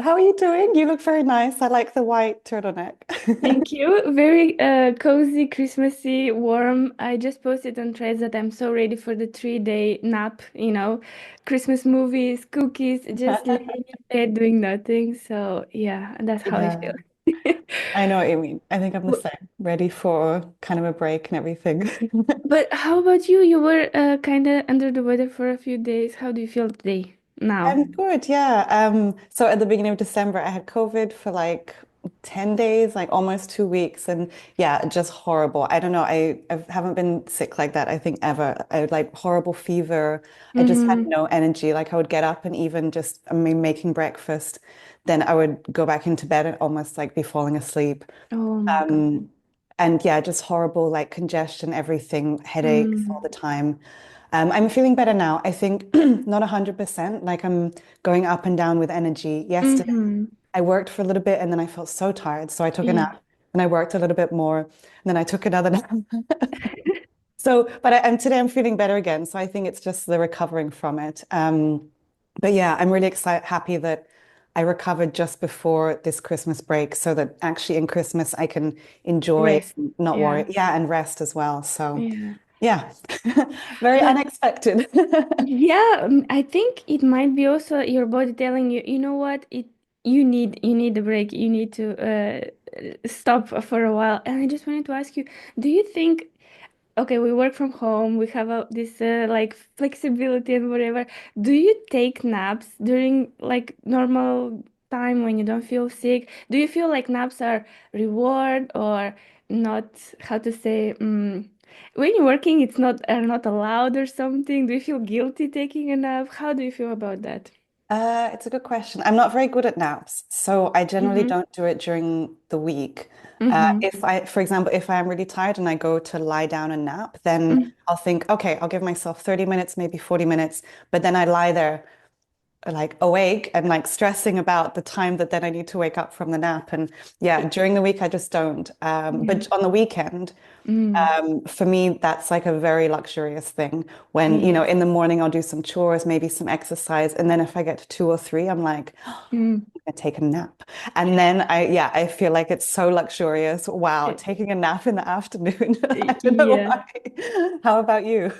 How are you doing? You look very nice. I like the white turtleneck. Thank you. Very cozy, Christmassy, warm. I just posted on Threads that I'm so ready for the 3-day nap, Christmas movies, cookies, just laying in bed doing nothing. So yeah, that's how I feel. Yeah, I know what you mean. I think I'm the same. Ready for kind of a break and everything. But how about you? You were kind of under the weather for a few days. How do you feel today? Now? I'm good, yeah. So at the beginning of December, I had COVID for like 10 days, like almost 2 weeks. And yeah, just horrible. I don't know. I haven't been sick like that, I think, ever. I had like horrible fever. I just had Mm-hmm. no energy. Like I would get up and even just, I mean, making breakfast, then I would go back into bed and almost like be falling asleep. Oh my God. Um, and yeah, just horrible, like congestion, everything, headaches all the Mm. time. I'm feeling better now. I think not 100%. Like I'm going up and down with energy. Yesterday, Mm-hmm. I worked for a little bit and then I felt so tired. So I took a Yeah. nap and I worked a little bit more. And then I took another nap. So, but today I'm feeling better again. So I think it's just the recovering from it. But yeah, I'm really excited, happy that I recovered just before this Christmas break so that actually in Christmas I can enjoy, Rest. not worry. Yeah. Yeah, and rest as well. So Yeah. yeah, very But unexpected. yeah, I think it might be also your body telling you, you know what, you need a break. You need to stop for a while. And I just wanted to ask you, do you think, okay, we work from home, we have this like flexibility and whatever. Do you take naps during like normal time when you don't feel sick? Do you feel like naps are reward or not, how to say, when you're working, it's not are not allowed or something? Do you feel guilty taking a nap? How do you feel about that? It's a good question. I'm not very good at naps, so I generally Mm-hmm. don't do it during the week. Mm-hmm. If I, for example, if I am really tired and I go to lie down and nap, then I'll think, okay, I'll give myself 30 minutes, maybe 40 minutes, but then I lie there like awake and like stressing about the time that then I need to wake up from the nap. And yeah, during the week I just don't. Yeah. But on the weekend, Mm. for me, that's like a very luxurious thing. When, Yes. in the morning I'll do some chores, maybe some exercise, and then if I get to 2 or 3, I'm like, Mm. I take a nap. And then yeah, I feel like it's so luxurious. Wow, taking a nap in the afternoon. I don't know Yeah. why. How about you?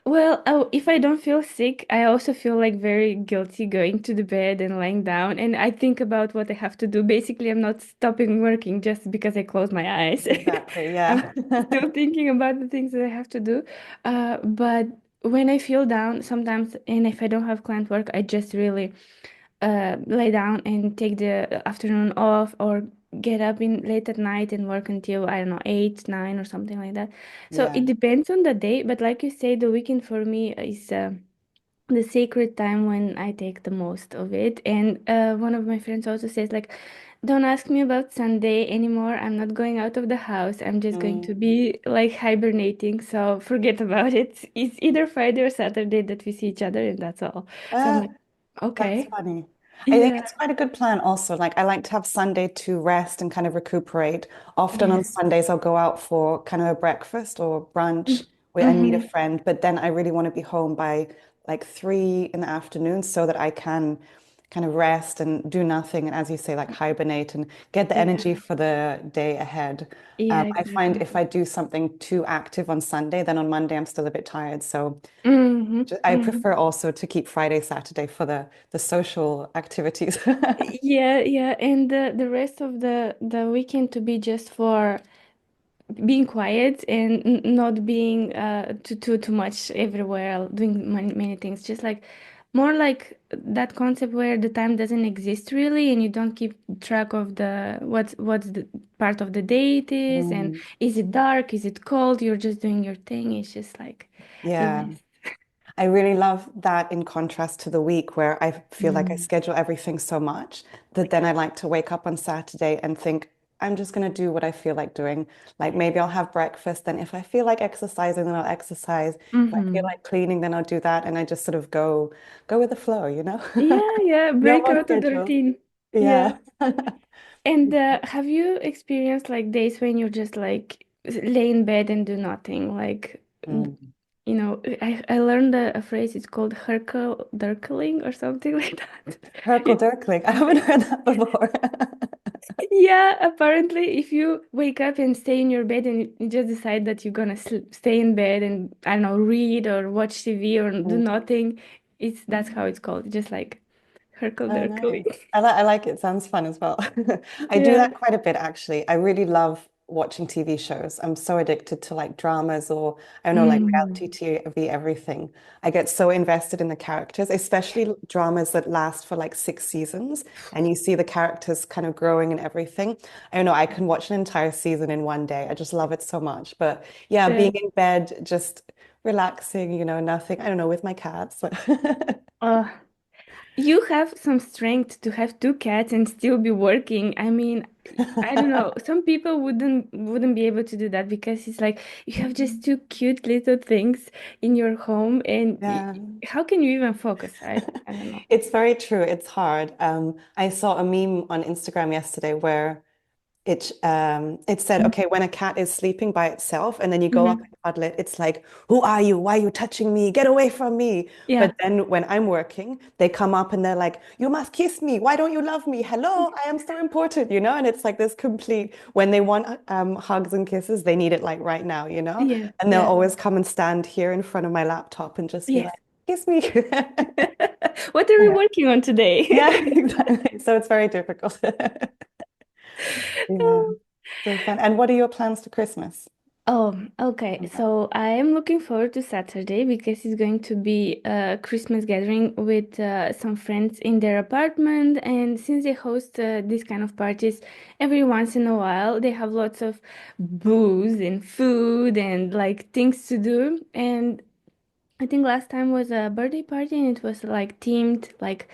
Well, oh, if I don't feel sick, I also feel like very guilty going to the bed and lying down. And I think about what I have to do. Basically, I'm not stopping working just because I close my eyes. Exactly, I'm yeah. still thinking about the things that I have to do. But when I feel down sometimes, and if I don't have client work, I just really lay down and take the afternoon off or get up in late at night and work until I don't know 8, 9 or something like that. So Yeah. it depends on the day, but like you say, the weekend for me is the sacred time when I take the most of it. And one of my friends also says like, don't ask me about Sunday anymore. I'm not going out of the house. I'm just going to Mm. be like hibernating. So forget about it. It's either Friday or Saturday that we see each other, and that's all. So I'm Uh, like, That's okay. funny. I think Yeah. it's quite a good plan also. Like I like to have Sunday to rest and kind of recuperate. Often on Yes. Sundays I'll go out for kind of a breakfast or brunch where I meet a Mm-hmm. friend, but then I really want to be home by like 3 in the afternoon so that I can kind of rest and do nothing. And as you say, like hibernate and get the energy Yeah. for the day ahead. Yeah, I find exactly. if I do something too active on Sunday, then on Monday I'm still a bit tired. So Mm-hmm. I Mm-hmm. prefer also to keep Friday, Saturday for the social activities. Yeah, yeah, and the rest of the weekend to be just for being quiet and not being too much everywhere, doing many things. Just like more like that concept where the time doesn't exist really, and you don't keep track of the what's the part of the day it is, and Mm, is it dark, is it cold? You're just doing your thing. It's just like the yeah, best. I really love that in contrast to the week where I feel like I Mm. schedule everything so much that then I like to wake up on Saturday and think, I'm just going to do what I feel like doing. Like maybe I'll have breakfast, then if I feel like exercising, then I'll exercise. If I feel Mm-hmm. like cleaning, then I'll do that. And I just sort of go with the flow, you know? Yeah, yeah, break Normal out of the schedule. routine. Yeah. Yeah. And have you experienced like days when you're just like lay in bed and do nothing? Like, Mm. I learned a phrase. It's called Herkel-Dirkling or something like that. Herkel Dirkling. I haven't heard that before. Yeah, apparently, if you wake up and stay in your bed and you just decide that you're gonna stay in bed and I don't know, read or watch TV or do Mm. nothing, that's how it's called. Just like Oh, Herkel-Dirkling. nice. I like it. Sounds fun as well. I do Yeah. that quite a bit, actually. I really love watching TV shows. I'm so addicted to like dramas or I don't know, like Mm. reality TV, everything. I get so invested in the characters, especially dramas that last for like 6 seasons and you see the characters kind of growing and everything. I don't know, I can watch an entire season in one day. I just love it so much. But yeah, Yeah. being in bed, just relaxing, nothing. I don't know, with my cats. Uh, you have some strength to have two cats and still be working. I mean, I don't know. Some people wouldn't be able to do that because it's like you have just two cute little things in your home, and Yeah. how can you even focus? I don't know. It's very true. It's hard. I saw a meme on Instagram yesterday where it said, okay, when a cat is sleeping by itself and then you go up Hmm. and cuddle it, it's like, who are you? Why are you touching me? Get away from me. Yeah. But then when I'm working, they come up and they're like, you must kiss me. Why don't you love me? Hello, I am so important. And it's like this complete, when they want hugs and kisses, they need it like right now. Yeah. And they'll Yeah. always come and stand here in front of my laptop and just be Yes. like, kiss me. What are we Yeah. working on today? Yeah, exactly. So it's very difficult. Yeah. So fun. And what are your plans for Christmas? Oh, okay. So I am looking forward to Saturday because it's going to be a Christmas gathering with some friends in their apartment. And since they host these kind of parties every once in a while, they have lots of booze and food and like things to do. And I think last time was a birthday party and it was like themed like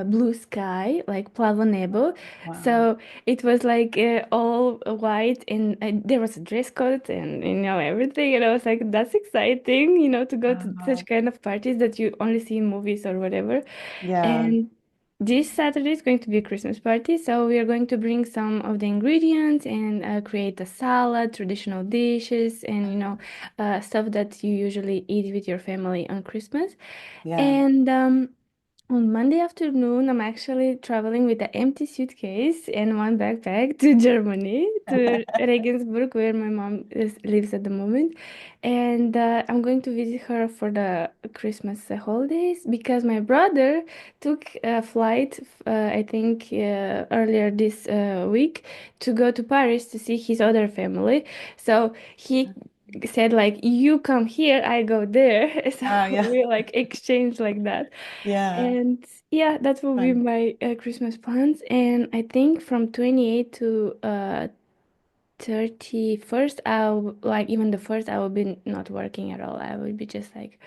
blue sky, like Plavo Nebo. Wow. So it was like all white, and there was a dress code and everything. And I was like, that's exciting, to go to such Wow. kind of parties that you only see in movies or whatever. Yeah. And this Saturday is going to be a Christmas party, so we are going to bring some of the ingredients and create a salad, traditional dishes, and stuff that you usually eat with your family on Christmas. Yeah. And on Monday afternoon, I'm actually traveling with an empty suitcase and one backpack to Germany, to Regensburg, where my mom lives at the moment. And I'm going to visit her for the Christmas holidays because my brother took a flight, I think, earlier this week to go to Paris to see his other family. So he said like, you come here, I go there. So Oh, yeah. we like exchange like that. Yeah. And yeah, that will be Fun. my Christmas plans. And I think from 28 to 31st, like even the first, I will be not working at all. I will be just like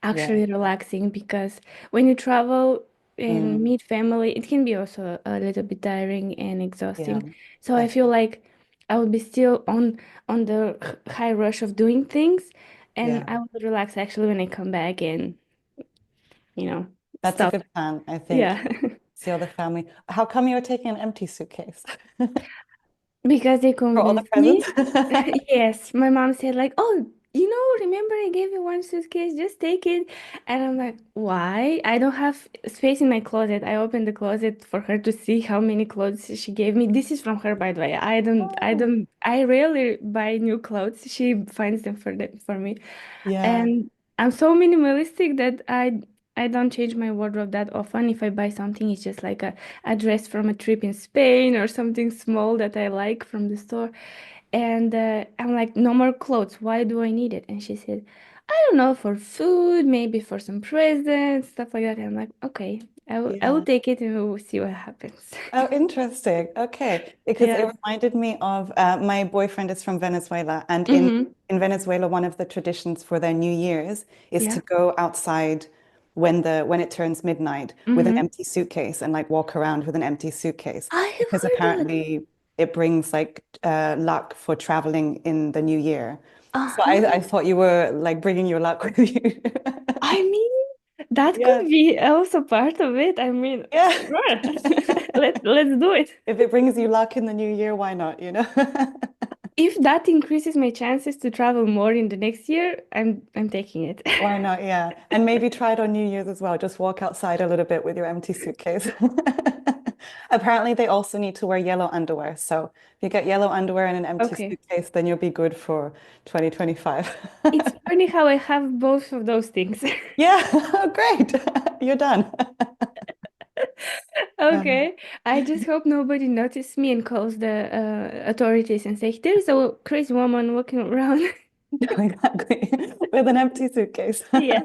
Yeah. actually relaxing because when you travel and Mm. meet family, it can be also a little bit tiring and Yeah. exhausting. So I feel Definitely. like I will be still on the high rush of doing things, and Yeah. I will relax actually when I come back and you know That's a stuff. good plan, I think. Yeah. See all the family. How come you're taking an empty suitcase Because they for all the convinced presents? me. Yes, my mom said like, "Oh, remember I gave you one suitcase, just take it." And I'm like, "Why? I don't have space in my closet." I opened the closet for her to see how many clothes she gave me. This is from her, by the way. Oh, I rarely buy new clothes. She finds them for me. yeah. And I'm so minimalistic that I don't change my wardrobe that often. If I buy something, it's just like a dress from a trip in Spain or something small that I like from the store. And I'm like, no more clothes. Why do I need it? And she said, I don't know, for food, maybe for some presents, stuff like that. And I'm like, okay, I will Yeah. take it and we will see what happens. Oh, interesting. Okay. Because it Yeah. reminded me of my boyfriend is from Venezuela, and Mm-hmm. in Venezuela, one of the traditions for their New Year's is Yeah. to go outside when it turns midnight with an Mm-hmm. empty suitcase and like walk around with an empty suitcase I have because heard that. apparently it brings like luck for traveling in the new year. So I Uh-huh. thought you were like bringing your luck with you. I mean, that could Yeah. be also part of it. I mean, Yeah. sure. Let's do it. If it brings you luck in the new year, why not, If that increases my chances to travel more in the next year, I'm taking it. Why not? Yeah. And maybe try it on New Year's as well. Just walk outside a little bit with your empty suitcase. Apparently, they also need to wear yellow underwear. So if you get yellow underwear and an empty Okay. suitcase, then you'll be good for 2025. It's funny how I have both of those things. Yeah, great. You're done. Um, Okay. I just hope nobody notices me and calls the authorities and say, there's a crazy woman walking around. exactly. With an empty suitcase. Yeah.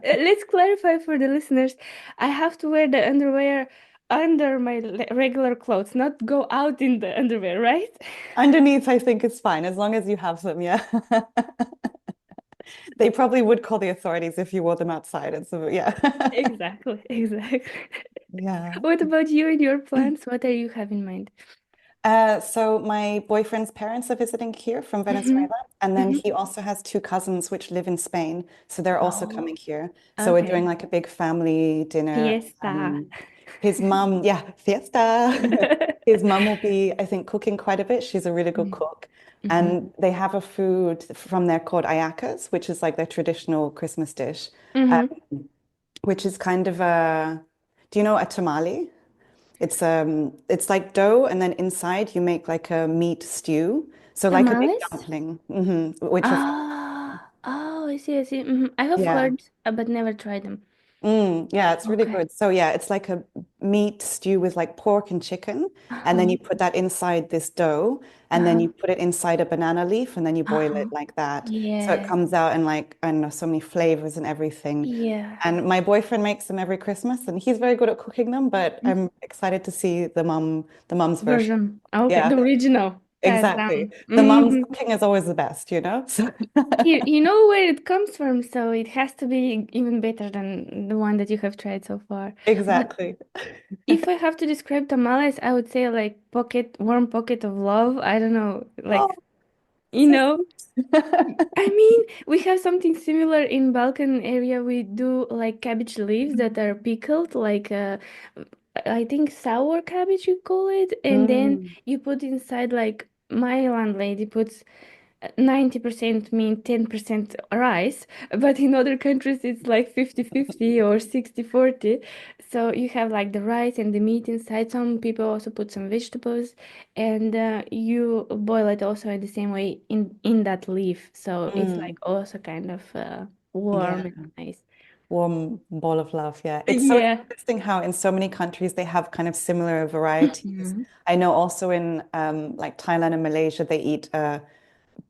Let's clarify for the listeners. I have to wear the underwear under my regular clothes, not go out in the underwear, right? Underneath, I think it's fine as long as you have them. Yeah. They probably would call the authorities if you wore them outside. And so, yeah. Exactly, exactly. Yeah. What about you and your plans? What are you have in mind? So my boyfriend's parents are visiting here from Mm-hmm. Venezuela, and then Mm-hmm. he also has two cousins which live in Spain, so they're also Oh, coming here. So we're doing okay. like a big family dinner. Fiesta. His mum, yeah, fiesta. His mum will be, I think, cooking quite a bit. She's a really good cook, Mm-hmm. and they have a food from there called ayacas, which is like their traditional Christmas dish, uh, Mm-hmm. which is kind of a, do you know a tamale? It's like dough, and then inside you make like a meat stew. So like a big Tamales? dumpling, which are Ah, oh, I see, I see. I have yeah. heard, but never tried them. Yeah, it's really Okay. good. So yeah, it's like a meat stew with like pork and chicken, and then Uh-huh. you put that inside this dough, and then Uh-huh. you put it inside a banana leaf, and then you boil Uh-huh. it like that. So it Yeah. comes out in like, I don't know, so many flavors and everything. Yeah. And my boyfriend makes them every Christmas, and he's very good at cooking them, but Mhm. I'm excited to see the mom's version. Version. Okay, Yeah. the original. Passed Exactly. down. The mom's Hmm. cooking is always the best, you know? So You know where it comes from, so it has to be even better than the one that you have tried so far. But exactly. if I have to describe tamales, I would say like pocket, warm pocket of love. I don't know, Oh, like, you so know, sweet. I mean, we have something similar in Balkan area. We do like cabbage leaves that are pickled, like I think sour cabbage you call it, and then Mm, you put inside like my landlady puts 90% mean 10% rice, but in other countries it's like 50-50 or 60-40. So you have like the rice and the meat inside. Some people also put some vegetables, and you boil it also in the same way in that leaf. So it's like mm. also kind of Yeah. warm and nice. Warm ball of love. Yeah. It's so Yeah. interesting how in so many countries they have kind of similar varieties. Mhm. I know also in like Thailand and Malaysia, they eat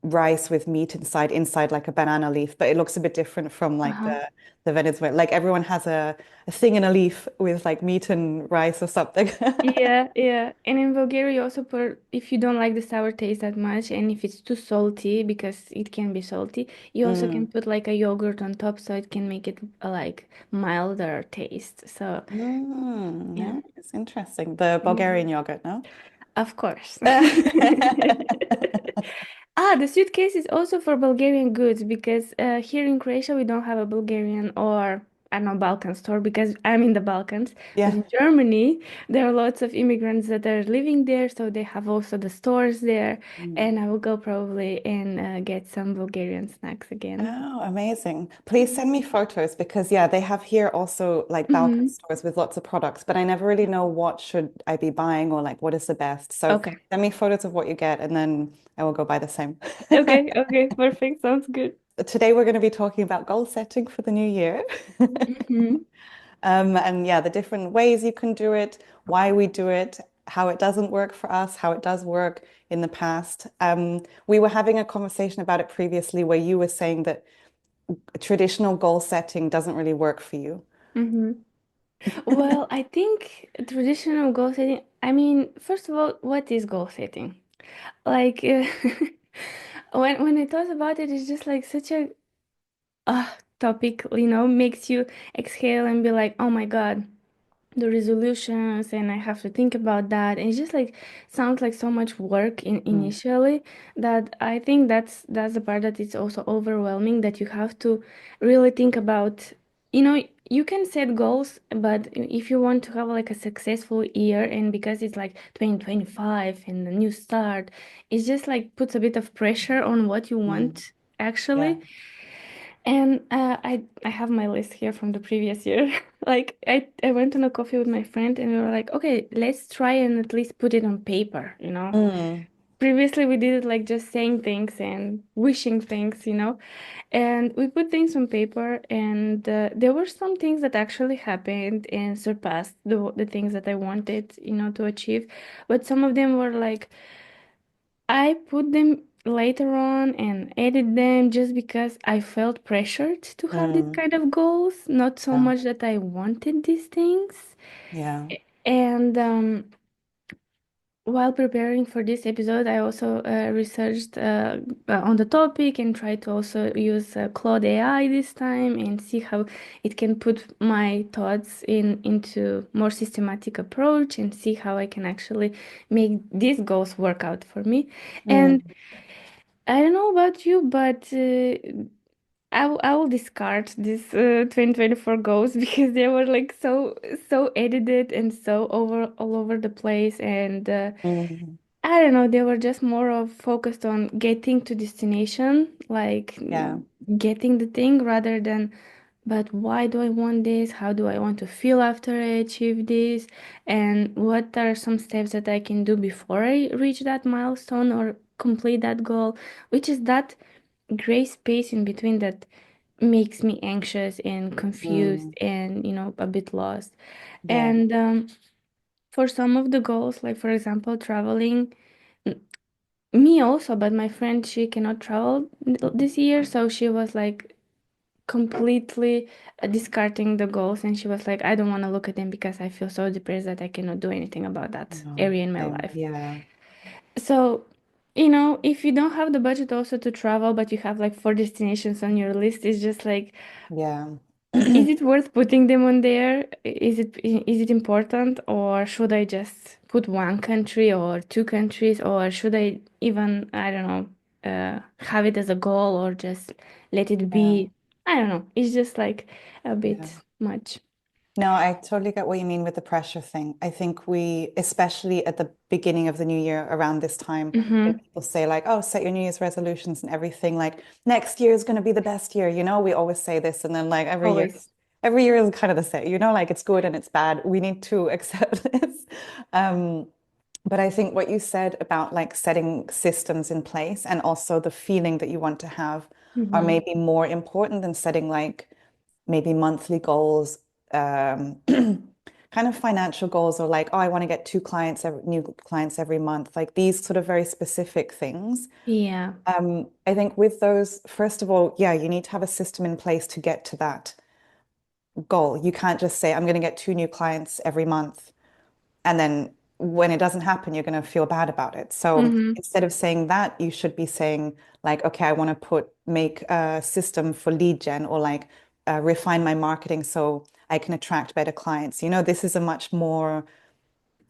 rice with meat inside like a banana leaf, but it looks a bit different from like Uh-huh. the Venezuela. Like everyone has a thing in a leaf with like meat and rice or something. Yeah, yeah. And in Bulgaria, you also put, if you don't like the sour taste that much, and if it's too salty, because it can be salty, you also can Mm. put like a yogurt on top, so it can make it like milder taste. So, yeah. Yeah, it's interesting. The Mhm. Bulgarian yogurt, no? Of course. Ah, the suitcase is also for Bulgarian goods because here in Croatia we don't have a Bulgarian or I don't know Balkan store because I'm in the Balkans. But Yeah. in Germany there are lots of immigrants that are living there, so they have also the stores there. Mm. And I will go probably and get some Bulgarian snacks again. Oh, amazing. Please send me photos because yeah, they have here also like Balkan Hmm. stores with lots of products, but I never really know what should I be buying or like what is the best. So Okay. send me photos of what you get and then I will go buy the same. Okay. Okay. Perfect. Sounds good. Today we're going to be talking about goal setting for the new year. Hmm. And yeah, the different ways you can do it, why we do it, how it doesn't work for us, how it does work in the past. We were having a conversation about it previously where you were saying that traditional goal setting doesn't really work for you. Hmm. Well, I think traditional goal setting, I mean, first of all, what is goal setting? Like when I thought about it, it's just like such a topic, makes you exhale and be like, oh my God, the resolutions, and I have to think about that. And it's just like sounds like so much work Mm. initially that I think that's the part that it's also overwhelming that you have to really think about. you know, you can set goals, but if you want to have like a successful year, and because it's like 2025 and the new start, it's just like puts a bit of pressure on what you Mm, want yeah. actually. And I have my list here from the previous year. Like I went on a coffee with my friend and we were like, okay, let's try and at least put it on paper, you know. Mm, Previously we did it like just saying things and wishing things, you know. And we put things on paper, and there were some things that actually happened and surpassed the things that I wanted, you know, to achieve. But some of them were like I put them later on and edit them just because I felt pressured to have these mm, kind of goals, not so yeah. much that I wanted these things. Yeah. And while preparing for this episode, I also researched on the topic and tried to also use Claude AI this time and see how it can put my thoughts into more systematic approach and see how I can actually make these goals work out for me. And Mm, I don't know about you, but I will discard this 2024 goals because they were like so edited and so over all over the place, and mm, I don't know, they were just more of focused on getting to destination, like yeah. getting the thing rather than, but why do I want this? How do I want to feel after I achieve this? And what are some steps that I can do before I reach that milestone or complete that goal? Which is that gray space in between that makes me anxious and confused Mm, and, you know, a bit lost. yeah. And for some of the goals, like for example, traveling. Me also, but my friend, she cannot travel this year, so she was like completely discarding the goals, and she was like, I don't want to look at them because I feel so depressed that I cannot do anything about that No, area in my same. life. Yeah. So, you know, if you don't have the budget also to travel, but you have like four destinations on your list, it's just like, Yeah. is it worth putting them on there? Is it important, or should I just put one country or two countries, or should I even, I don't know, have it as a goal or just let it Yeah. be? I don't know. It's just like a Yeah. bit much. No, I totally get what you mean with the pressure thing. I think we, especially at the beginning of the new year, around this time, when Mm-hmm. people say like, "Oh, set your New Year's resolutions and everything," like next year is going to be the best year. You know, we always say this, and then like Always. every year is kind of the same. You know, like it's good and it's bad. We need to accept this. Um, but I think what you said about like setting systems in place and also the feeling that you want to have are Mm-hmm. maybe more important than setting like maybe monthly goals, kind of financial goals, or like, oh, I want to get new clients every month, like these sort of very specific things. Yeah. I think with those, first of all, yeah, you need to have a system in place to get to that goal. You can't just say, I'm going to get two new clients every month. And then when it doesn't happen, you're going to feel bad about it. So Mm-hmm. instead of saying that, you should be saying, like, okay, I want to make a system for lead gen or like refine my marketing so I can attract better clients. You know, this is a much more,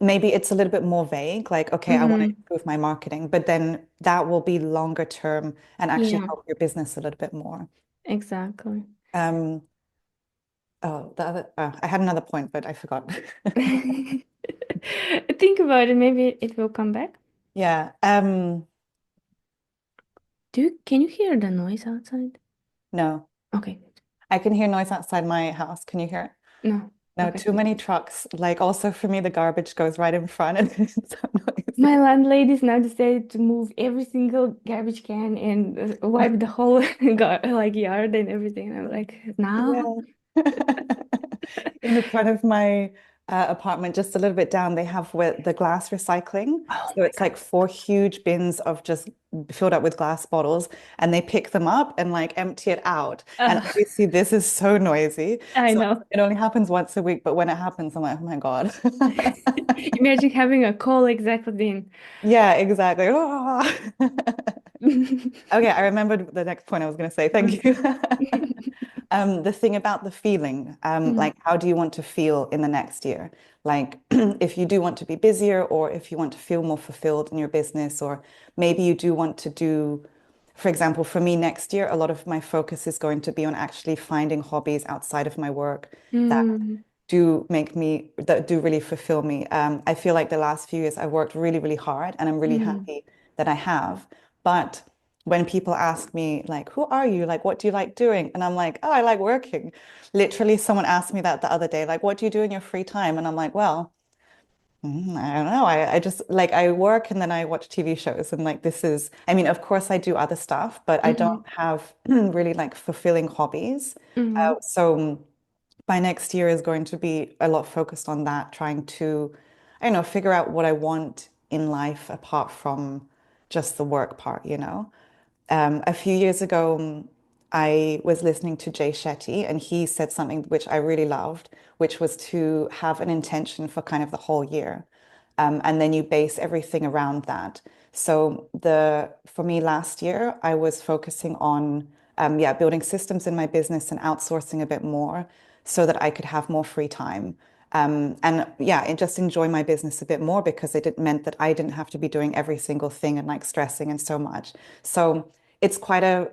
maybe it's a little bit more vague, like, okay, I want to Mm-hmm. improve my marketing, but then that will be longer term and actually Yeah, help your business a little bit more. exactly. Um, I had another point, but I forgot. Think about it. Maybe it will come back. Yeah. Can you hear the noise outside? No. Okay. I can hear noise outside my house. Can you hear it? No. No, Okay. too many trucks. Like also for me, the garbage goes right in front and it's so My noisy. landladies now decided to move every single garbage can and wipe the whole like yard and everything. I'm like, now? Yeah. In the front of my apartment, just a little bit down, they have with the glass recycling. Oh So my it's God. like four huge bins of just filled up with glass bottles, and they pick them up and like empty it out. And Ugh, obviously, this is so noisy. I So know. it only happens once a week, but when it happens, I'm like, oh my God. Imagine having a call exactly then. Yeah, exactly. Okay, I remembered the next point I was going to say. Thank you. Okay. The thing about the feeling, Mm, like how do you want to feel in the next year? Like if you do want to be busier or if you want to feel more fulfilled in your business, or maybe you do want to do for example, for me next year, a lot of my focus is going to be on actually finding hobbies outside of my work that Mm, that do really fulfill me. I feel like the last few years I've worked really, really hard and I'm really mm, happy that I have. But when people ask me, like, who are you? Like, what do you like doing? And I'm like, oh, I like working. Literally, someone asked me that the other day, like, what do you do in your free time? And I'm like, well, I don't know. I just like I work and then I watch TV shows and like this is, I mean, of course I do other stuff, but I don't mm, have really like fulfilling hobbies. mm, So my next year is going to be a lot focused on that, trying to, I don't know, figure out what I want in life apart from just the work part, you know? A few years ago, I was listening to Jay Shetty, and he said something which I really loved, which was to have an intention for kind of the whole year. And then you base everything around that. So for me last year, I was focusing on yeah, building systems in my business and outsourcing a bit more so that I could have more free time. And yeah, and just enjoy my business a bit more because it meant that I didn't have to be doing every single thing and like stressing and so much. So it's quite a,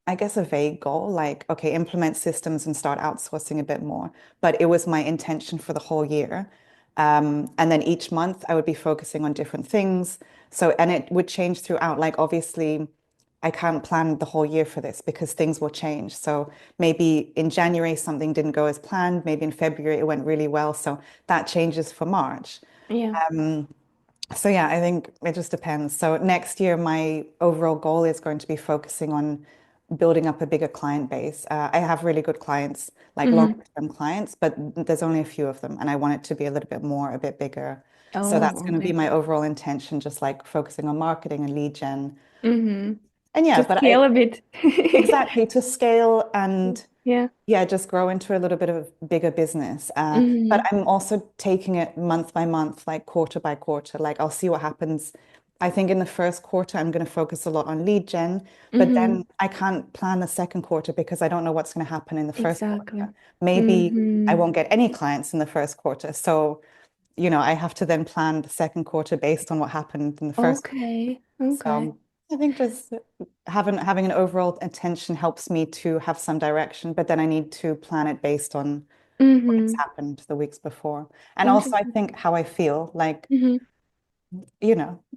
I guess, a vague goal, like, okay, implement systems and start outsourcing a bit more. But it was my intention for the whole year. And then each month I would be focusing on different things. So, and it would change throughout. Like, obviously, I can't plan the whole year for this because things will change. So maybe in January something didn't go as planned. Maybe in February it went really well. So that changes for March. yeah. So yeah, I think it just depends. So next year, my overall goal is going to be focusing on building up a bigger client base. I have really good clients, like Mm-hmm. long-term clients, but there's only a few of them, and I want it to be a little bit more, a bit bigger. So that's Oh, going to be okay. my overall intention, just like focusing on marketing and lead gen. Mm-hmm. And yeah, To but scale I a bit. exactly to scale and Yeah. yeah, just grow into a little bit of bigger business. But Mm-hmm. I'm also taking it month by month, like quarter by quarter. Like I'll see what happens. I think in the first quarter, I'm going to focus a lot on lead gen, but Mm-hmm. then I can't plan the second quarter because I don't know what's going to happen in the first Exactly. quarter. Maybe I Mm-hmm. won't get any clients in the first quarter. So, I have to then plan the second quarter based on what happened in the first. Okay. Okay. So I think just having an overall attention helps me to have some direction, but then I need to plan it based on what has Mm-hmm. happened the weeks before. And also I Interesting. think how I feel, like, Mm-hmm.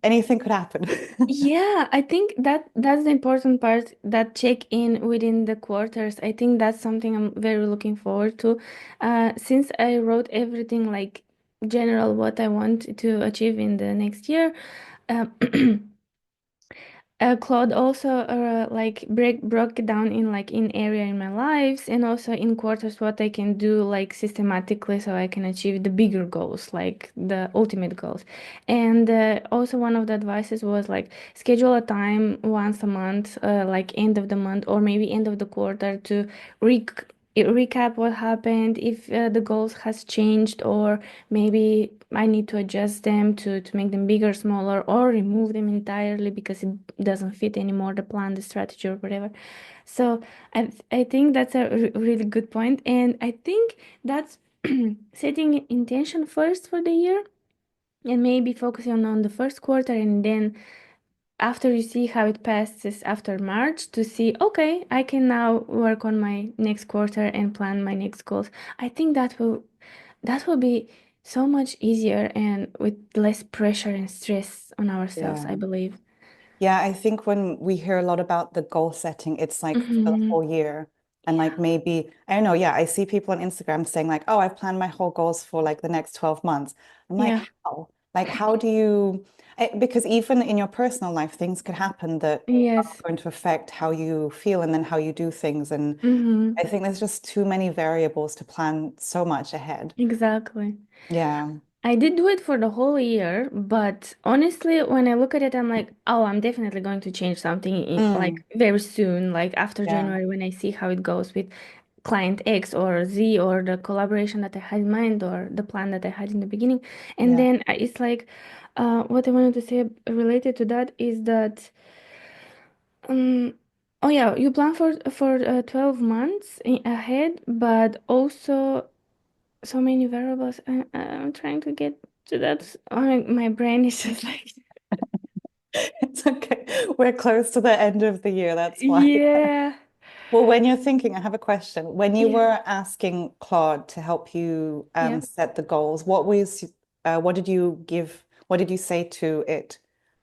anything could happen. Yeah, I think that's the important part, that check in within the quarters. I think that's something I'm very looking forward to. Since I wrote everything like general what I want to achieve in the next year, um, Claude also like broke it down in like in area in my lives and also in quarters what I can do like systematically so I can achieve the bigger goals, like the ultimate goals. And also one of the advices was like schedule a time once a month, like end of the month or maybe end of the quarter to recap what happened, if the goals has changed, or maybe I need to adjust them to make them bigger, smaller, or remove them entirely because it doesn't fit anymore, the plan, the strategy, or whatever. So I think that's a really good point, and I think that's setting intention first for the year and maybe focusing on the first quarter, and then after you see how it passes after March to see, okay, I can now work on my next quarter and plan my next goals. I think that will be so much easier and with less pressure and stress on ourselves, I Yeah. believe. Yeah, I think when we hear a lot about the goal setting, it's like for the Mm-hmm. whole year. And like Yeah. maybe, I don't know, yeah, I see people on Instagram saying like, oh, I've planned my whole goals for like the next 12 months. I'm like, Yeah. how? Like, how do you, because even in your personal life, things could happen that are Yes. going to affect how you feel and then how you do things. And Mm-hmm. I think there's just too many variables to plan so much ahead. Exactly. Yeah. I did do it for the whole year, but honestly, when I look at it, I'm like, oh, I'm definitely going to change something like Mm, very soon, like after yeah. January, when I see how it goes with client X or Z or the collaboration that I had in mind or the plan that I had in the beginning. And Yeah. then it's like, what I wanted to say related to that is that, um, oh yeah, you plan for 12 months ahead, but also so many variables. I'm trying to get to that. Oh, my brain is just like, It's okay. We're close to the end of the year, that's why. Yeah. Well, when you're thinking, I have a question. When you Yeah. were asking Claude to help you Yeah. set the goals, what did you give, what did you say to it?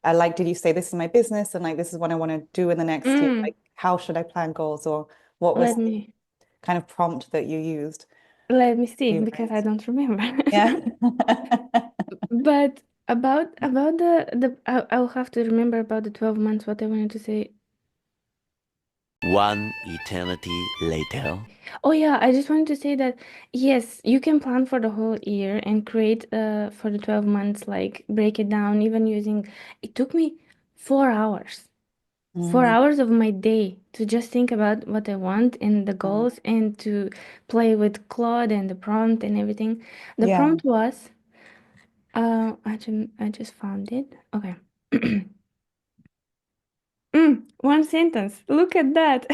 Like, did you say this is my business and like this is what I want to do in the next year? Mm. Like, how should I plan goals? Or what was Let the me kind of prompt that you used let me see to because I write? don't remember. Yeah. But about the I'll have to remember about the 12 months what I wanted to say. One eternity later. Oh yeah, I just wanted to say that yes, you can plan for the whole year and create for the 12 months, like break it down, even using it took me 4 hours. Four Mm, hours of my day to just think about what I want and the mm. goals and to play with Claude and the prompt and everything. The Yeah. prompt was I just found it. Okay. One sentence. Look at that.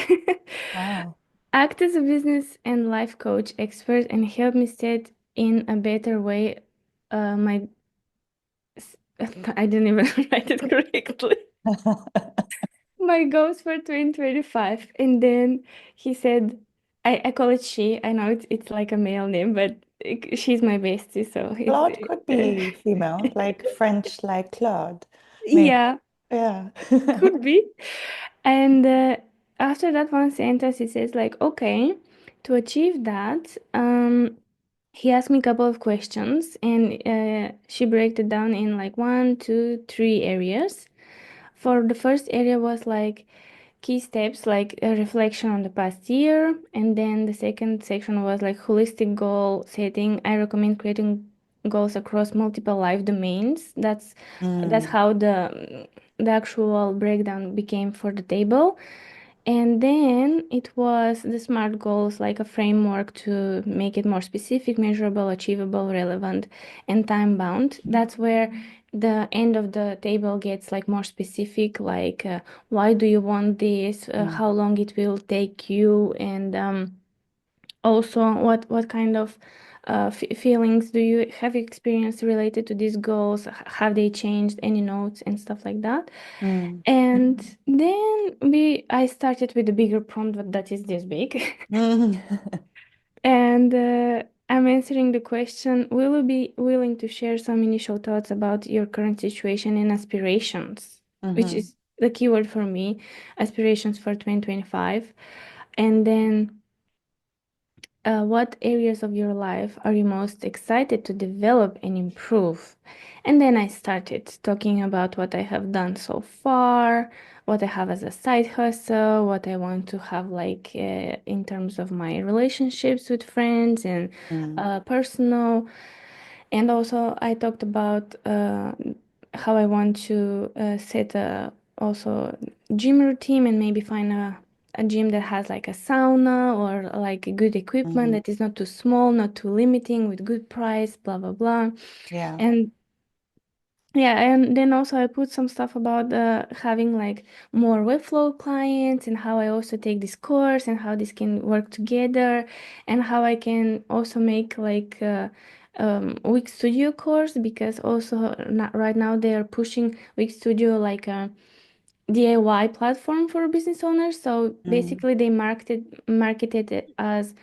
Wow. Act as a business and life coach expert and help me set in a better way my I didn't even write it correctly. My goals for 2025. And then he said, I call it she. I know it's like a male name, but she's my bestie, so Claude could be female, like French, like Claude. Maybe. yeah, Yeah. could be. And after that one sentence, it says like, okay, to achieve that, he asked me a couple of questions, and she broke it down in like one, two, three areas. For the first area was like key steps, like a reflection on the past year, and then the second section was like holistic goal setting. I recommend creating goals across multiple life domains. That's Mm, how the actual breakdown became for the table. And then it was the SMART goals, like a framework to make it more specific, measurable, achievable, relevant, and time bound. That's where the end of the table gets like more specific, like why do you want this, mm, how long it will take you, and also what kind of feelings do you have experienced related to these goals? Have they changed? Any notes and stuff like that? mm, And then I started with a bigger prompt that is this big. mm. And I'm answering the question, will you be willing to share some initial thoughts about your current situation and aspirations, which Mhm, is the keyword for me, aspirations for 2025. And then what areas of your life are you most excited to develop and improve? And then I started talking about what I have done so far, what I have as a side hustle, what I want to have like in terms of my relationships with friends and mm, personal. And also, I talked about how I want to set a also gym routine and maybe find a gym that has like a sauna or like good equipment mm. that is not too small, not too limiting, with good price, blah blah blah. Yeah. And yeah, and then also I put some stuff about having like more Webflow clients and how I also take this course and how this can work together and how I can also make like Wix Studio course because also not, right now they are pushing Wix Studio like a DIY platform for business owners. So Mm, basically they marketed it as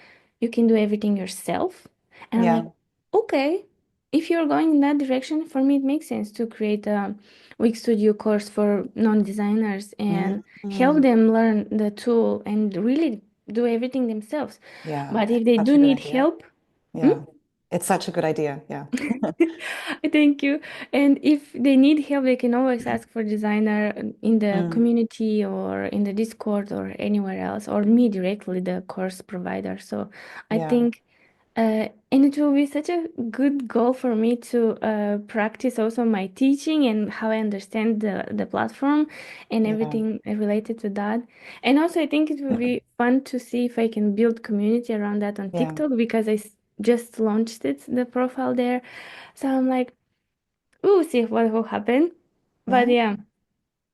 you can do everything yourself. And I'm like, yeah. okay, if you're going in that direction, for me it makes sense to create a Wix Studio course for non-designers Mm, and help mm. them learn the tool and really do everything themselves. Yeah. But if they Such do a good need idea. help, hmm? Yeah. It's such a good idea. Yeah. Thank you. And if they need help, they can always ask for designer in the Mm, community or in the Discord or anywhere else, or me directly, the course provider. So I yeah. think, and it will be such a good goal for me to practice also my teaching and how I understand the platform and Yeah. everything related to that. And also, I think it will be fun to see if I can build community around that on Yeah. TikTok because just launched it, the profile there. So I'm like, we'll see what will happen. But Yeah. yeah,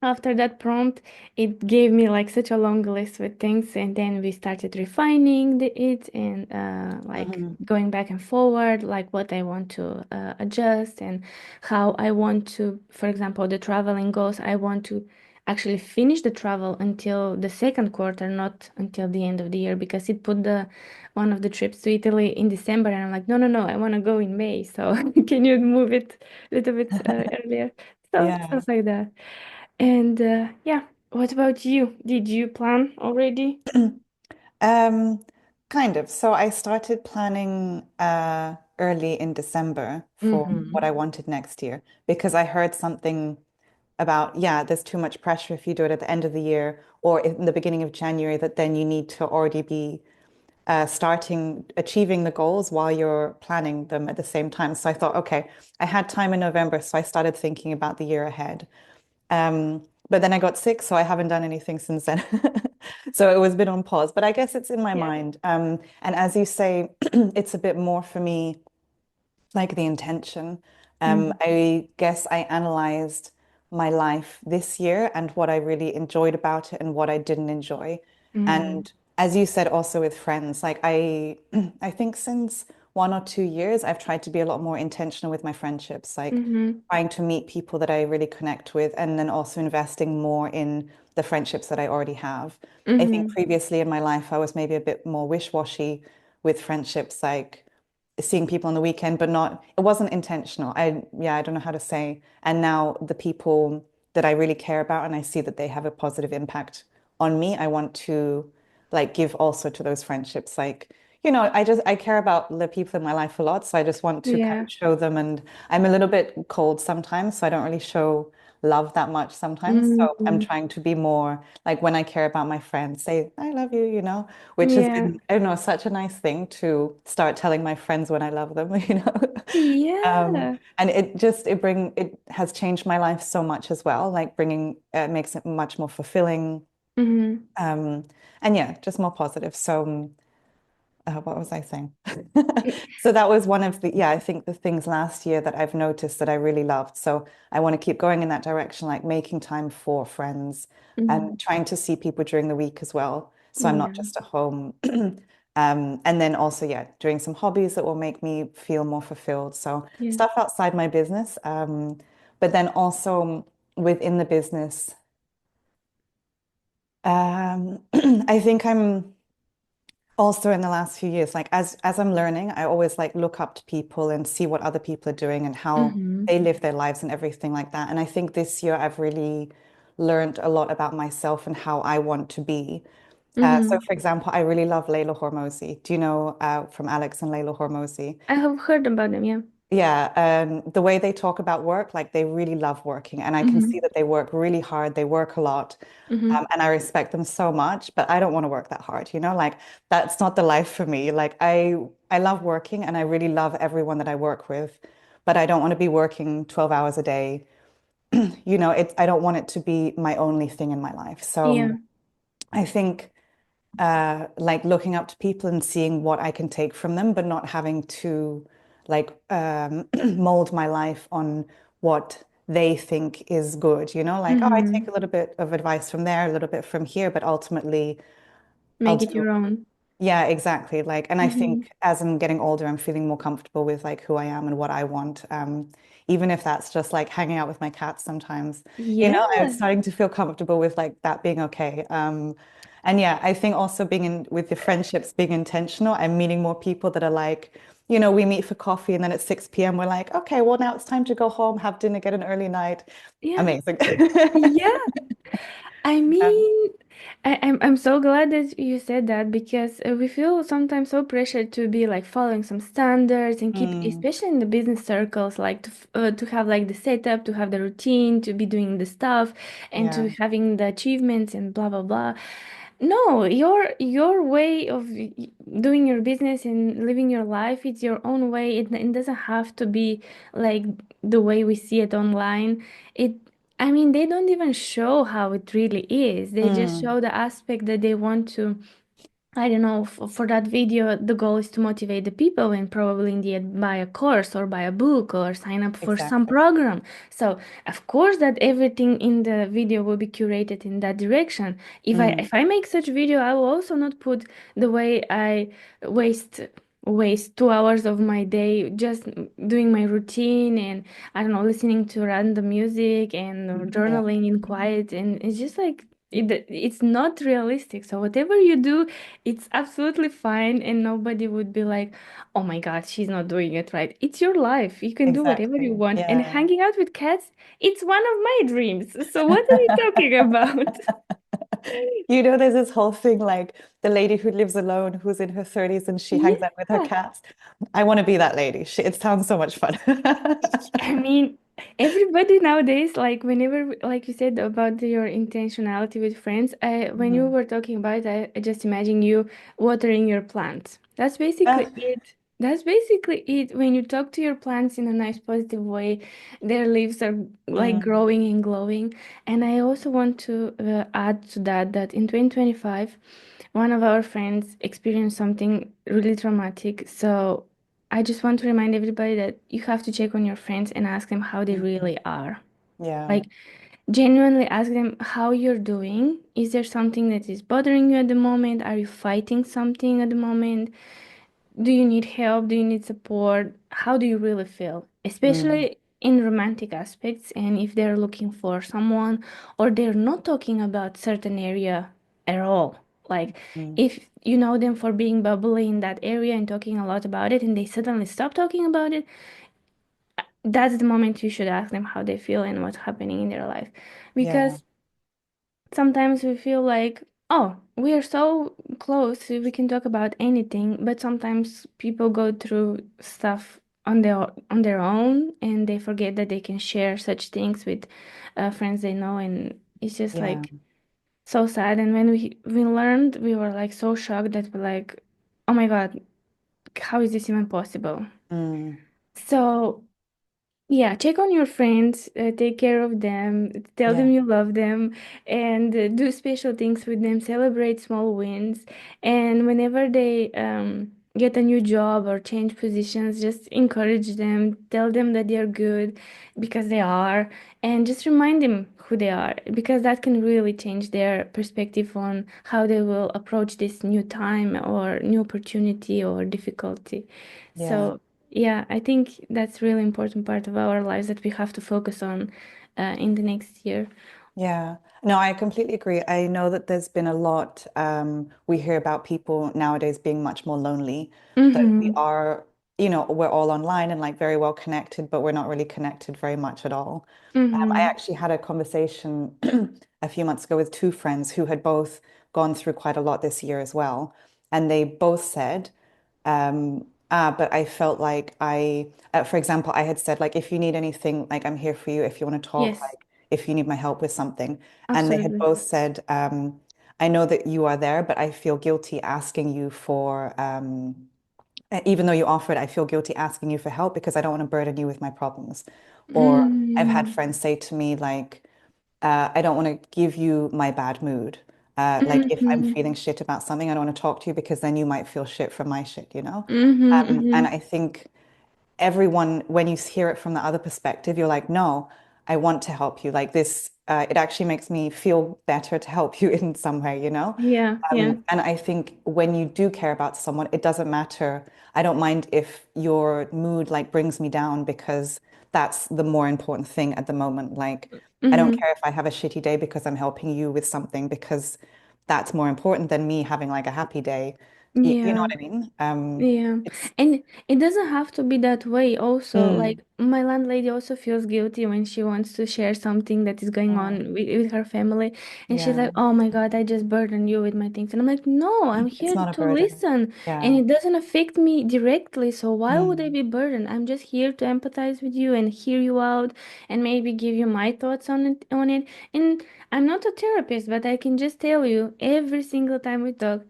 after that prompt, it gave me like such a long list with things, and then we started refining it and like Mhm, going back and forward, like what I want to adjust and how I want to, for example, the traveling goals. I want to actually finish the travel until the second quarter, not until the end of the year, because it put the one of the trips to Italy in December, and I'm like, no, no, no, I want to go in May. So can you move it a little bit earlier? So Yeah. stuff like that. And yeah, what about you? Did you plan already? Um, kind of. So I started planning early in December for what Mm-hmm. I wanted next year because I heard something about, yeah, there's too much pressure if you do it at the end of the year or in the beginning of January, that then you need to already be starting achieving the goals while you're planning them at the same time. So I thought, okay, I had time in November, so I started thinking about the year ahead. But then I got sick, so I haven't done anything since then. So it was a bit on pause, but I guess it's in my Yeah. mind. And as you say, it's a bit more for me like the intention. Mm-hmm. I guess I analyzed my life this year and what I really enjoyed about it and what I didn't enjoy. Mm-hmm. And as you said, also with friends, like I think since 1 or 2 years, I've tried to be a lot more intentional with my friendships, like Mm-hmm. trying to meet people that I really connect with, and then also investing more in the friendships that I already have. I think Mm-hmm. previously in my life, I was maybe a bit more wish-washy with friendships, like seeing people on the weekend, but not, it wasn't intentional. Yeah, I don't know how to say. And now the people that I really care about and I see that they have a positive impact on me, I want to like give also to those friendships. Like, I care about the people in my life a lot. So I just want to kind Yeah. of show them. And I'm a little bit cold sometimes, so I don't really show love that much sometimes. So I'm Mm-hmm. trying to be more like when I care about my friends, say, I love you, which has Yeah. been, I don't know, such a nice thing to start telling my friends when I love them, Yeah. And it has changed my life so much as well, like bringing, makes it much more fulfilling. Mm-hmm. Um, and yeah, just more positive. So, what was I saying? So that was one of the, yeah, I think the things last year that I've noticed that I really loved. So I want to keep going in that direction, like making time for friends and Mm-hmm. trying to see people during the week as well. So I'm not Yeah. just at home. And then also, yeah, doing some hobbies that will make me feel more fulfilled. So Yeah. stuff outside my business. But then also within the business, I think I'm also in the last few years, like as I'm learning, I always like look up to people and see what other people are doing and how Mm-hmm. they live their lives and everything like that. And I think this year I've really learned a lot about myself and how I want to be. So, Mm-hmm. for example, I really love Layla Hormozi. Do you know from Alex and Layla Hormozi? I have heard about them, yeah. Yeah, the way they talk about work, like they really love working, and I can see Mm-hmm. that they work really hard. They work a lot, Mm-hmm. and I respect them so much. But I don't want to work that hard, like that's not the life for me. Like I love working, and I really love everyone that I work with, but I don't want to be working 12 hours a day. I don't want it to be my only thing in my life. So Yeah. I think like looking up to people and seeing what I can take from them, but not having to like mold my life on what they think is good, like, oh, I take Mm-hmm. a little bit of advice from there, a little bit from here, but ultimately I'll Make it do, your own. yeah, exactly. Like, and I Mm-hmm. think as I'm getting older, I'm feeling more comfortable with like who I am and what I want. Even if that's just like hanging out with my cats sometimes, I'm Yeah. starting to feel comfortable with like that being okay. And yeah, I think also being in with the friendships, being intentional and meeting more people that are like, we meet for coffee and then at 6 p.m. we're like, okay, well now it's time to go home, have dinner, get an early night. Yeah. Amazing. Yeah. I Um, mean, I'm so glad that you said that because we feel sometimes so pressured to be like following some standards and keep, mm, especially in the business circles, like to have like the setup, to have the routine, to be doing the stuff, and to yeah. having the achievements and blah blah blah. No, your way of doing your business and living your life, it's your own way. It doesn't have to be like the way we see it online. It, I mean, they don't even show how it really is. They just Mm, show the aspect that they want to. I don't know, for that video, the goal is to motivate the people and probably in the end buy a course or buy a book or sign up for some exactly. program. So, of course, that everything in the video will be curated in that direction. If I Mm, if I make such video, I will also not put the way I waste. waste 2 hours of my day just doing my routine and I don't know, listening to random music and or Yeah. journaling in quiet. And it's just like it's not realistic. So whatever you do, it's absolutely fine, and nobody would be like, "Oh my God, she's not doing it right." It's your life. You can do whatever you Exactly. want. And Yeah. hanging out with cats, it's one of my dreams. So what are you talking about? You know, there's this whole thing like the lady who lives alone who's in her 30s and she hangs out with her Yeah. cats. I want to be that lady. It sounds so much fun. I mean, everybody nowadays, like whenever, like you said about your intentionality with friends, when you Mhm. were talking about it, I just imagine you watering your plants. That's basically Ah, it. That's basically it. When you talk to your plants in a nice, positive way, their leaves are like mm, growing and glowing. And I also want to add to that that in 2025, one of our friends experienced something really traumatic. So I just want to remind everybody that you have to check on your friends and ask them how they mhm. really are. Yeah. Like, genuinely ask them how you're doing. Is there something that is bothering you at the moment? Are you fighting something at the moment? Do you need help? Do you need support? How do you really feel? Mm, Especially in romantic aspects, and if they're looking for someone or they're not talking about certain area at all. Like mm. if you know them for being bubbly in that area and talking a lot about it and they suddenly stop talking about it, that's the moment you should ask them how they feel and what's happening in their life. Yeah. Because sometimes we feel like, oh, we are so close, we can talk about anything, but sometimes people go through stuff on their own and they forget that they can share such things with friends they know, and it's just Yeah. like so sad. And when we learned, we were like so shocked that we're like, oh my God, how is this even possible? Mm, So yeah, check on your friends, take care of them, tell them yeah. you love them, and do special things with them, celebrate small wins. And whenever they get a new job or change positions, just encourage them, tell them that they're good because they are, and just remind them who they are because that can really change their perspective on how they will approach this new time or new opportunity or difficulty. Yeah. So. Yeah, I think that's really important part of our lives that we have to focus on in the next year. Yeah, no, I completely agree. I know that there's been a lot, we hear about people nowadays being much more lonely, that we Mm-hmm. are, you know, we're all online and like very well connected, but we're not really connected very much at all. I Mm-hmm. actually had a conversation a few months ago with two friends who had both gone through quite a lot this year as well. And they both said, but I felt like for example, I had said, like, if you need anything, like, I'm here for you. If you want to talk, Yes, like, if you need my help with something. And they had absolutely. both said, I know that you are there, but I feel guilty asking you for, even though you offered, I feel guilty asking you for help because I don't want to burden you with my problems. Or I've had Mm-hmm. friends say to me, like, I don't want to give you my bad mood. Like if I'm Mm-hmm. feeling shit about something, I don't want to talk to you because then you might feel shit from my shit, you know? And Mm-hmm. I think everyone, when you hear it from the other perspective, you're like, no, I want to help you. Like this, it actually makes me feel better to help you in some way, you know? Yeah, yeah. And I think when you do care about someone, it doesn't matter. I don't mind if your mood like brings me down because that's the more important thing at the moment. Like, I don't Mm-hmm. care if I have a shitty day because I'm helping you with something because that's more important than me having like a happy day. You know Yeah. what I mean? Yeah, It's and it doesn't have to be that way also. mm, Like my landlady also feels guilty when she wants to share something that is going oh, on with her family. And she's yeah. like, "Oh my God, I just burdened you with my things." And I'm like, "No, I'm It's here not a to burden. listen. And Yeah. it doesn't affect me directly. So why would I Mm, be burdened? I'm just here to empathize with you and hear you out and maybe give you my thoughts on it. And I'm not a therapist, but I can just tell you every single time we talk,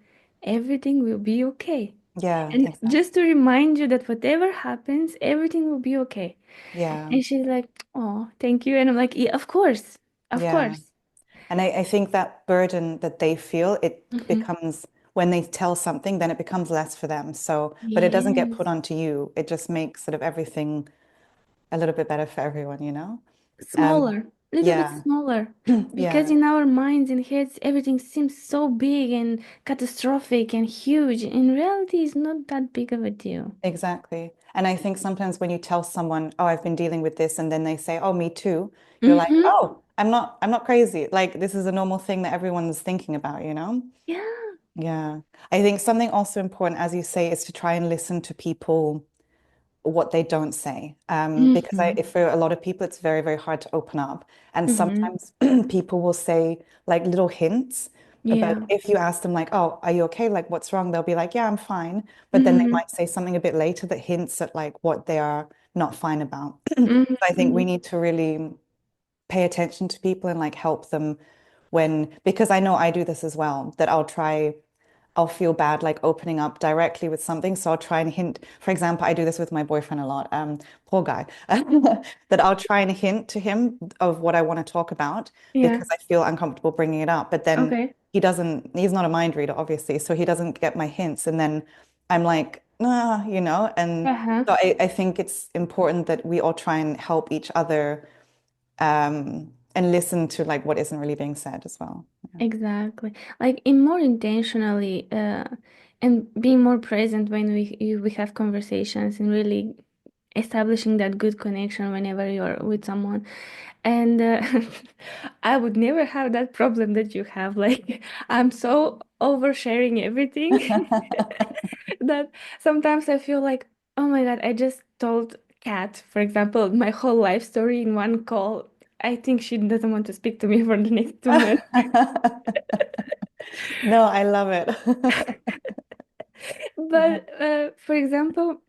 everything will be okay." yeah, And just exactly. to remind you that whatever happens, everything will be okay. Yeah. And she's like, oh, thank you. And I'm like, yeah, of course. Of Yeah. course. And I think that burden that they feel, it Hmm. becomes when they tell something, then it becomes less for them. So, but it doesn't get put Yes. onto you. It just makes sort of everything a little bit better for everyone, you know? Um, Smaller. little bit Yeah. smaller. Because Yeah. in our minds and heads, everything seems so big and catastrophic and huge. In reality, it's not that big of a deal. Exactly. And I think sometimes when you tell someone, "Oh, I've been dealing with this," and then they say, "Oh, me too," you're like, Mm-hmm. "Oh, I'm not crazy. Like this is a normal thing that everyone's thinking about, you know?" Yeah. Yeah. I think something also important, as you say, is to try and listen to people what they don't say. Because Mm-hmm. for a lot of people, it's very, very hard to open up. And Mm-hmm. sometimes people will say like little hints. But Yeah. if you ask them like, "Oh, are you okay? Like, what's wrong?" They'll be like, "Yeah, I'm fine." But then they Mm-hmm. might say something a bit later that hints at like what they are not fine about. So I think we Mm-hmm. need to really pay attention to people and like help them because I know I do this as well, that I'll feel bad like opening up directly with something. So I'll try and hint. For example, I do this with my boyfriend a lot. Poor guy. That I'll try and hint to him of what I want to talk about Yeah. because I feel uncomfortable bringing it up. But then Okay. he's not a mind reader, obviously. So he doesn't get my hints. And then I'm like, nah, you know? And Uh-huh. so I think it's important that we all try and help each other and listen to like what isn't really being said as well. Exactly. Like in more intentionally, and being more present when we have conversations and really establishing that good connection whenever you're with someone. And I would never have that problem that you have. Like I'm so oversharing everything that sometimes I feel like, oh my God, I just told Kat, for example, my whole life story in one call. I think she doesn't want to speak to me for the next 2 months. No, I love it. Yeah. But for example,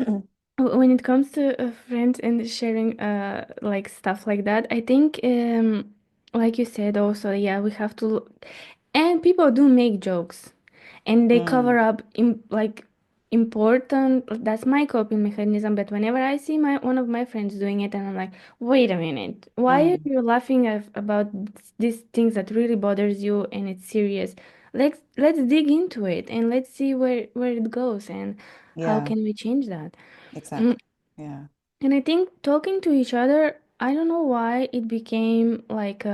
when it comes to friends and sharing like stuff like that, I think like you said also, yeah, we have to and people do make jokes and they cover Mm, up like important that's my coping mechanism. But whenever I see my one of my friends doing it and I'm like, wait a minute, why are mm, you laughing about these things that really bothers you and it's serious? Let's dig into it and let's see where it goes and how yeah, can we change that. Mm, exactly. Yeah. and I think talking to each other, I don't know why it became like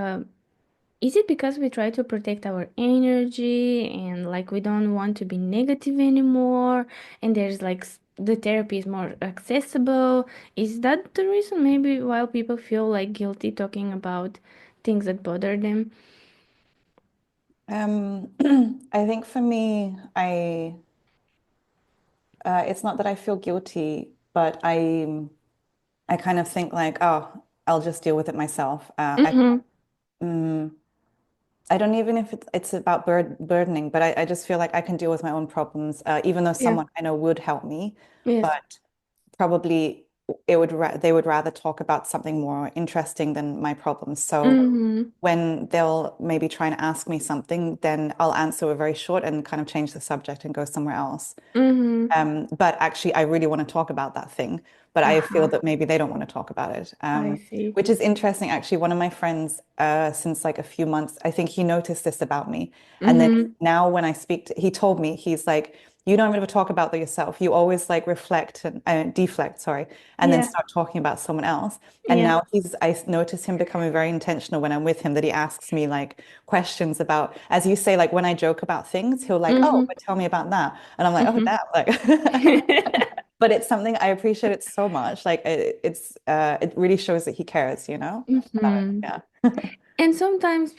is it because we try to protect our energy and like we don't want to be negative anymore and there's like the therapy is more accessible? Is that the reason maybe why people feel like guilty talking about things that bother them? Um, I think for me, it's not that I feel guilty, but I kind of think like, oh, I'll just deal with it myself. Mm-hmm. Mm, I don't even if it's about burdening, but I just feel like I can deal with my own problems, even though Yeah. someone I know would help me. Yes. But probably they would rather talk about something more interesting than my problems. So Mm-hmm. when they'll maybe try and ask me something, then I'll answer very short and kind of change the subject and go somewhere else. Mm-hmm. But actually, I really want to talk about that thing, but I feel Uh-huh. that maybe they don't want to talk about it. I see. Which is interesting. Actually, one of my friends, since like a few months, I think he noticed this about me. And then Mm-hmm. now when I speak to, he told me, he's like, you don't ever talk about yourself. You always like reflect and deflect, sorry, and then Yeah. start talking about someone else. And Yeah. now I notice him becoming very intentional when I'm with him, that he asks me like questions about, as you say, like when I joke about things, he'll like, oh, Mm-hmm. but tell me about that. And I'm like, oh, Mm-hmm. damn, like, but it's something I appreciate it so much. Like it really shows that he cares, you know? Mm-hmm. Yeah. And sometimes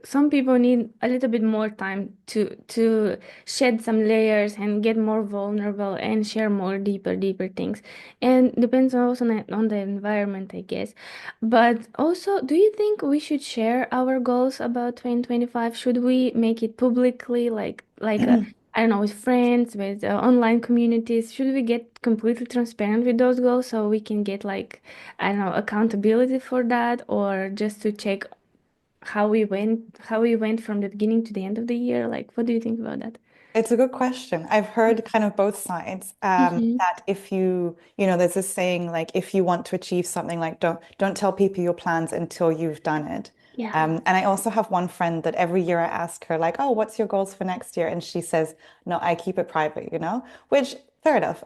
some people need a little bit more time to shed some layers and get more vulnerable and share more deeper things. And depends also on the environment, I guess. But also, do you think we should share our goals about 2025? Should we make it publicly, I don't know, with friends, with online communities? Should we get completely transparent with those goals so we can get like, I don't know, accountability for that, or just to check how we went from the beginning to the end of the year? Like, what do you think about that? It's a good question. I've heard kind of both sides. Mm-hmm. That if there's this saying like if you want to achieve something, like don't tell people your plans until you've done it. Yeah. And I also have one friend that every year I ask her like, oh, what's your goals for next year? And she says, no, I keep it private, which fair enough.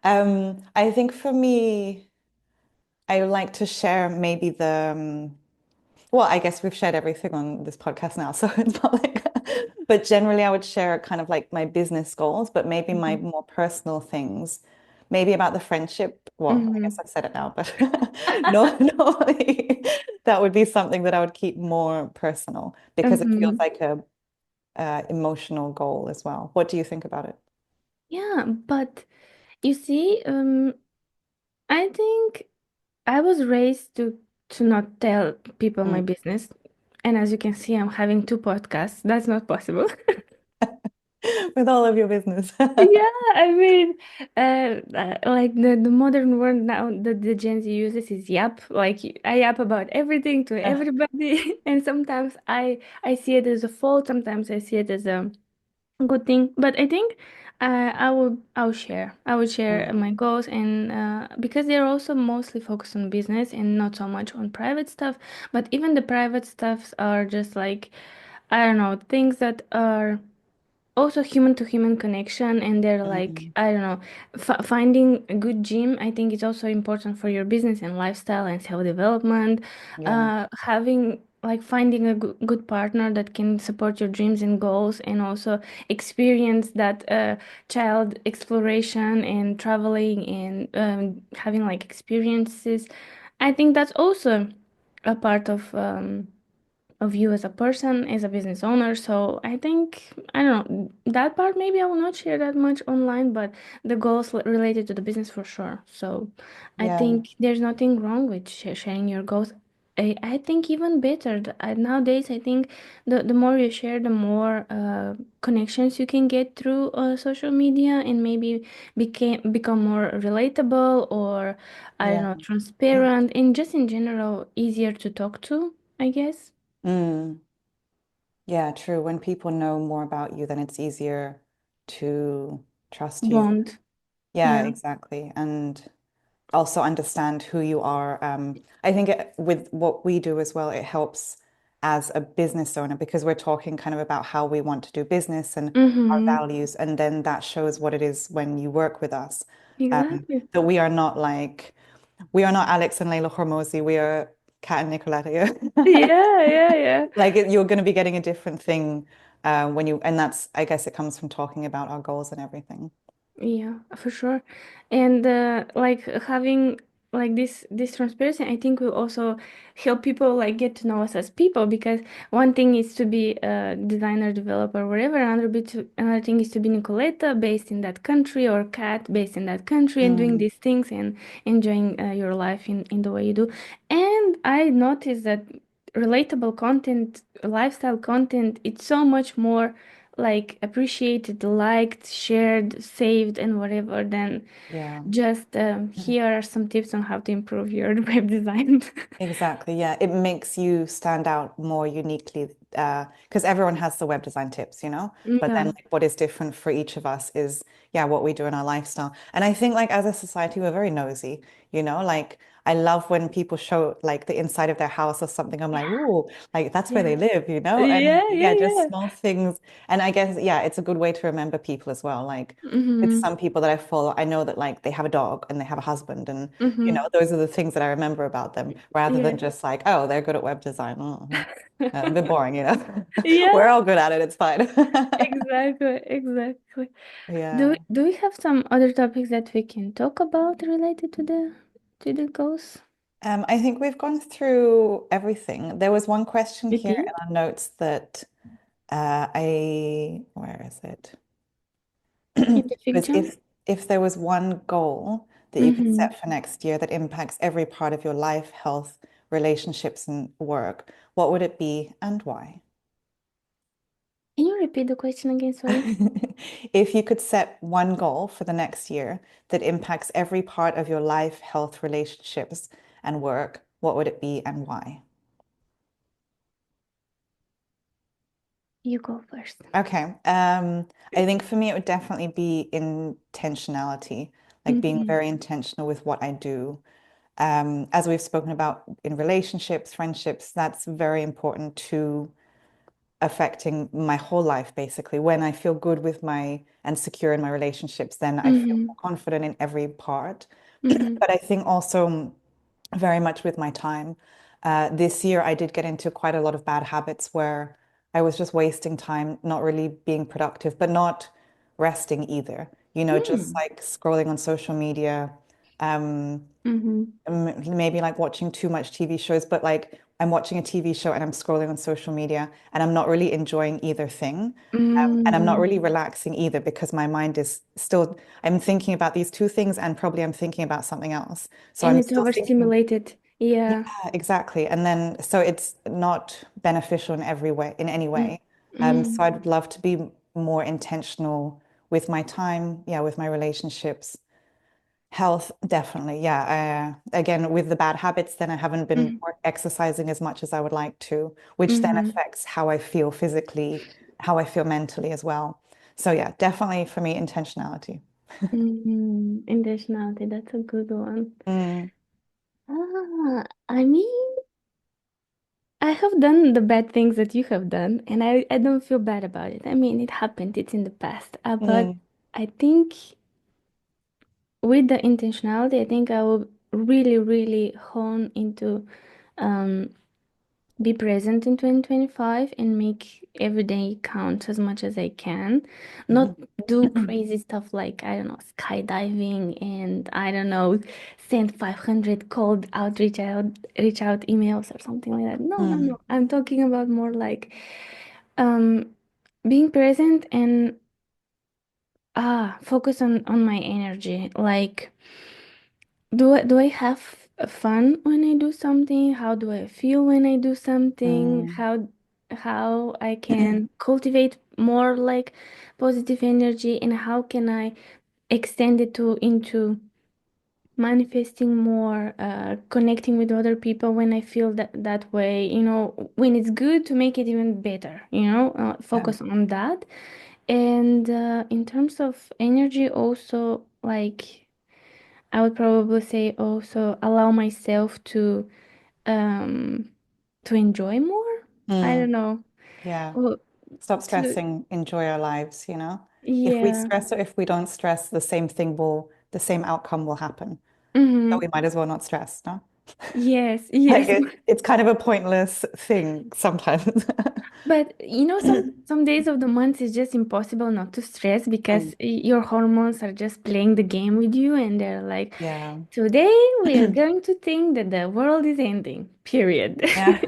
I think for me, I like to share maybe well, I guess we've shared everything on this podcast now, so it's not like, but generally I would share kind of like my business goals, but maybe my Mhm. more personal things, maybe about the friendship. Well, I guess Mhm. I've said it now, but no, normally that would be something that I would keep more personal because it feels Mhm. like a emotional goal as well. What do you think about it? Yeah, but you see, I think I was raised to not tell people my Mm. business. And as you can see, I'm having two podcasts. That's not possible. With all of your business. Yeah, I mean, like the modern word now that the Gen Z uses is yap. Like I yap about everything to everybody, and sometimes I see it as a fault. Sometimes I see it as a good thing. But I think I would share Mm. my goals, and because they're also mostly focused on business and not so much on private stuff. But even the private stuffs are just like I don't know things that are also human to human connection, and they're like Mm. I don't know, f finding a good gym. I think it's also important for your business and lifestyle and self-development. Yeah. Having like finding a good partner that can support your dreams and goals, and also experience that child exploration and traveling and having like experiences. I think that's also a part of you as a person, as a business owner. So I think, I don't know, that part maybe I will not share that much online, but the goals related to the business for sure. So I Yeah. think there's nothing wrong with sharing your goals. I think even better. Nowadays, I think the more you share, the more connections you can get through social media, and maybe become more relatable, or I don't Yeah. know, transparent, and just in general easier to talk to, I guess. Mm. Yeah, true. When people know more about you, then it's easier to trust you. Bond. Yeah, Yeah. exactly. And also understand who you are. I think with what we do as well, it helps as a business owner because we're talking kind of about how we want to do business and our Mm-hmm. values. And then that shows what it is when you work with us. Exactly. That we are not Alex and Layla Hormozi. We are Kat and Nicoletta here. Yeah, yeah, yeah. Like you're going to be getting a different thing when you, and that's, I guess it comes from talking about our goals and everything. Yeah, for sure. And like having like this transparency, I think will also help people like get to know us as people, because one thing is to be a designer, developer, whatever. Another thing is to be Nicoletta based in that country, or Kat based in that country, and doing Mm, these things and enjoying your life in the way you do. And I noticed that relatable content, lifestyle content, it's so much more like appreciated, liked, shared, saved, and whatever, then yeah. just here are some tips on how to improve your web design. Exactly. Yeah. It makes you stand out more uniquely because everyone has the web design tips, you know? But then Yeah. like what is different for each of us is, yeah, what we do in our lifestyle. And I think like as a society, we're very nosy, you know? Like I love when people show like the inside of their house or something. I'm like, ooh, like that's where they Yeah. live, you know? And Yeah, yeah, yeah, just yeah. small things. And I guess, yeah, it's a good way to remember people as well. Like with Mm-hmm. some people that I follow, I know that like they have a dog and they have a husband and you Mm-hmm. know, those are the things that I remember about them rather Yeah. than just like, oh, they're good at web design. Mhm. A bit boring, you know. We're Yeah, all good at it. It's fine. exactly, exactly. Do Yeah. do we have some other topics that we can talk about related to the goals? I think we've gone through everything. There was one question You here in think? our notes that where is it? In the Was future? if there was one goal that you could Mm-hmm. set for next year that impacts every part of your life, health, relationships, and work, what would it be and why? Can you repeat the question again? Sorry. If you could set one goal for the next year that impacts every part of your life, health, relationships, and work, what would it be and why? You go first. Okay. I think for me, it would definitely be intentionality, like being Mm-hmm. very intentional with what I do. As we've spoken about in relationships, friendships, that's very important to affecting my whole life, basically. When I feel good with my and secure in my relationships, then I feel Mm-hmm. more confident in every part. Mm-hmm. But I think also very much with my time. this year I did get into quite a lot of bad habits where I was just wasting time, not really being productive, but not resting either. Just Mm. like scrolling on social media, um, Mm-hmm. maybe like watching too much TV shows, but like I'm watching a TV show and I'm scrolling on social media and I'm not really enjoying either thing. And I'm not Mm. really relaxing either because my mind is still, I'm thinking about these two things and probably I'm thinking about something else. So And I'm it's still thinking, overstimulated. yeah, Yeah. exactly. And then, so it's not beneficial in every way, in any Mm. way. So Mm. I'd love to be more intentional with my time, yeah, with my relationships. Health, definitely. Yeah. Again, with the bad habits, then I haven't been Mm. exercising as much as I would like to, which then Mm-hmm. affects how I feel physically, how I feel mentally as well. So yeah, definitely for me, intentionality. Mm-hmm. Intentionality, that's a good one. Mm, I mean, I have done the bad things that you have done, and I don't feel bad about it. I mean, it happened, it's in the past. But mm, I think with the intentionality, I think I will really, really hone into um, be present in 2025 and make every day count as much as I can. Not mhm. do crazy stuff like, I don't know, skydiving and I don't know, send 500 cold outreach out reach out emails or something like that. No, no, Mm, no. I'm talking about more like um being present and focus on my energy. Like do I have fun when I do something? How do I feel when I do something? mm, How I can cultivate more like positive energy and how can I extend it to into manifesting more, connecting with other people when I feel that way, when it's good to make it even better, yeah. focus on that. And in terms of energy also like I would probably say also allow myself um to enjoy more. I Mm, don't know. yeah. Well, Stop to stressing, enjoy our lives. If we yeah. stress or if we don't stress, the same outcome will happen. So Mm-hmm. we might as well not stress, no? Yes, Like yes. it's kind of a pointless thing sometimes. But some days of the month is just impossible not to stress Mm, because your hormones are just playing the game with you and they're like, yeah. today we are going to think that the world is ending. Period. Yeah.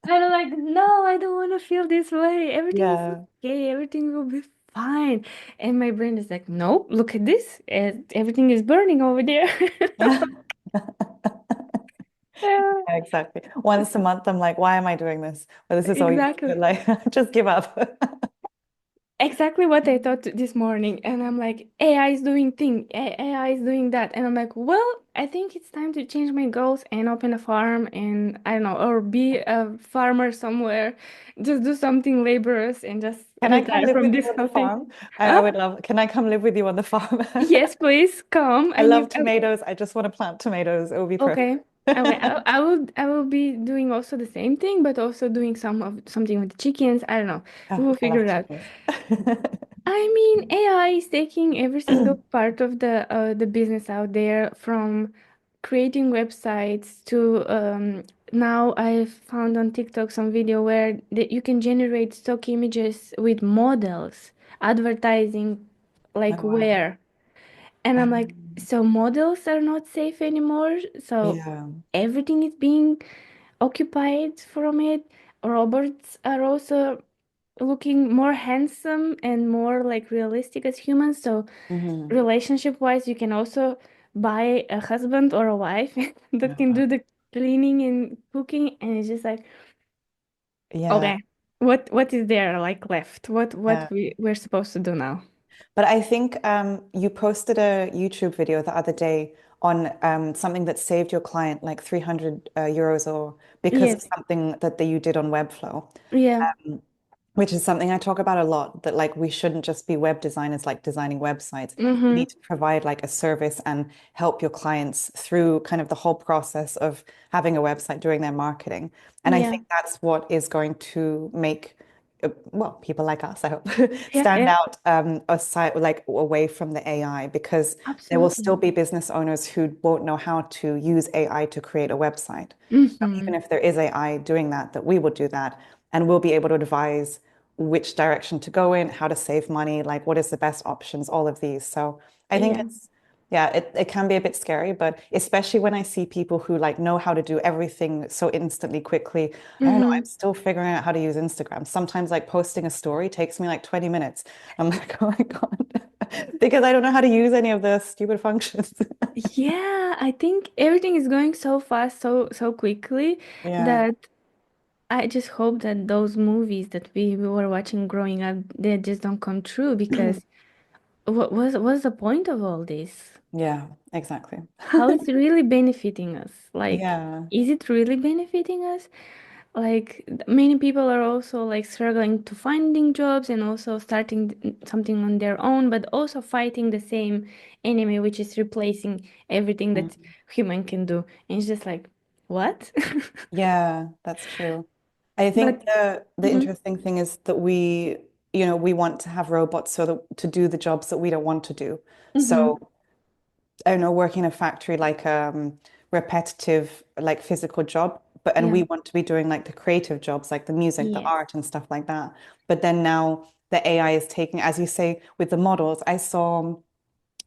I'm like, no, I don't want to feel this way. Everything is Yeah. okay. Everything will be fine. And my brain is like, nope, look at this. Everything is burning over there. Yeah. Yeah, Yeah, exactly. Once a month, I'm like, why am I doing this? But this is all you exactly. like, just give up. Exactly what I thought this morning. And I'm like, AI is doing AI is doing that. And I'm like, well, I think it's time to change my goals and open a farm and I don't know, or be a farmer somewhere. Just do something laborious and just Can I come retire live from with you this on the whole thing. farm? I Huh? would love, can I come live with you on the farm? Yes, please come. I I love mean, tomatoes. I just want to plant tomatoes. It will be perfect. okay. Okay, I will be doing also the same thing, but also doing something with the chickens. I don't know. We Oh, will I figure love it out. chickens. I mean, AI is taking every single part of the business out there, from creating websites to now I've found on TikTok some video where you can generate stock images with models advertising Oh, like wow. where. And I'm like, so models are not safe anymore. So Yeah. everything is being occupied from it. Robots are also looking more handsome and more like realistic as humans. So Hmm. relationship wise, you can also buy a husband or a wife that can Yeah. do the cleaning and cooking, and it's just like, Yeah. okay, what is there like left? What Yeah. we're supposed to do now? But I think you posted a YouTube video the other day on something that saved your client like 300 euros or because of Yes. something that you did on Webflow, Yeah. which is something I talk about a lot, that like we shouldn't just be web designers like designing websites. You Mm-hmm. need to provide like a service and help your clients through kind of the whole process of having a website, doing their marketing. And I Yeah. think that's what is going to make well, people like us, I hope, Yeah, stand yeah, out aside, like away from the AI, because there will still absolutely. be business owners who won't know how to use AI to create a website. So Hmm. even if there is AI doing that, that we will do that, and we'll be able to advise which direction to go in, how to save money, like what is the best options, all of these. So I think Yeah. it's yeah, it can be a bit scary, but especially when I see people who like know how to do everything so instantly, quickly. I don't know, I'm Hmm. still figuring out how to use Instagram. Sometimes like posting a story takes me like 20 minutes. I'm like, oh my God, because I don't know how to use any of the stupid functions. Yeah, I think everything is going so fast, so quickly Yeah. that I just hope that those movies that we were watching growing up, they just don't come true because what's the point of all this? Yeah, exactly. How it's really benefiting us? Like, Yeah. is it really benefiting us? Like, many people are also like struggling to finding jobs and also starting something on their own, but also fighting the same enemy, which is replacing everything that Mm. human can do. And it's just like, what? Yeah, that's true. I think But the mhm, interesting thing is that we want to have robots so that to do the jobs that we don't want to do. mhm, So I don't know, working in a factory like repetitive, like physical job, and yeah, we want to be doing like the creative jobs, like the music, the yes, art, and stuff like that. But then now the AI is taking, as you say, with the models. I saw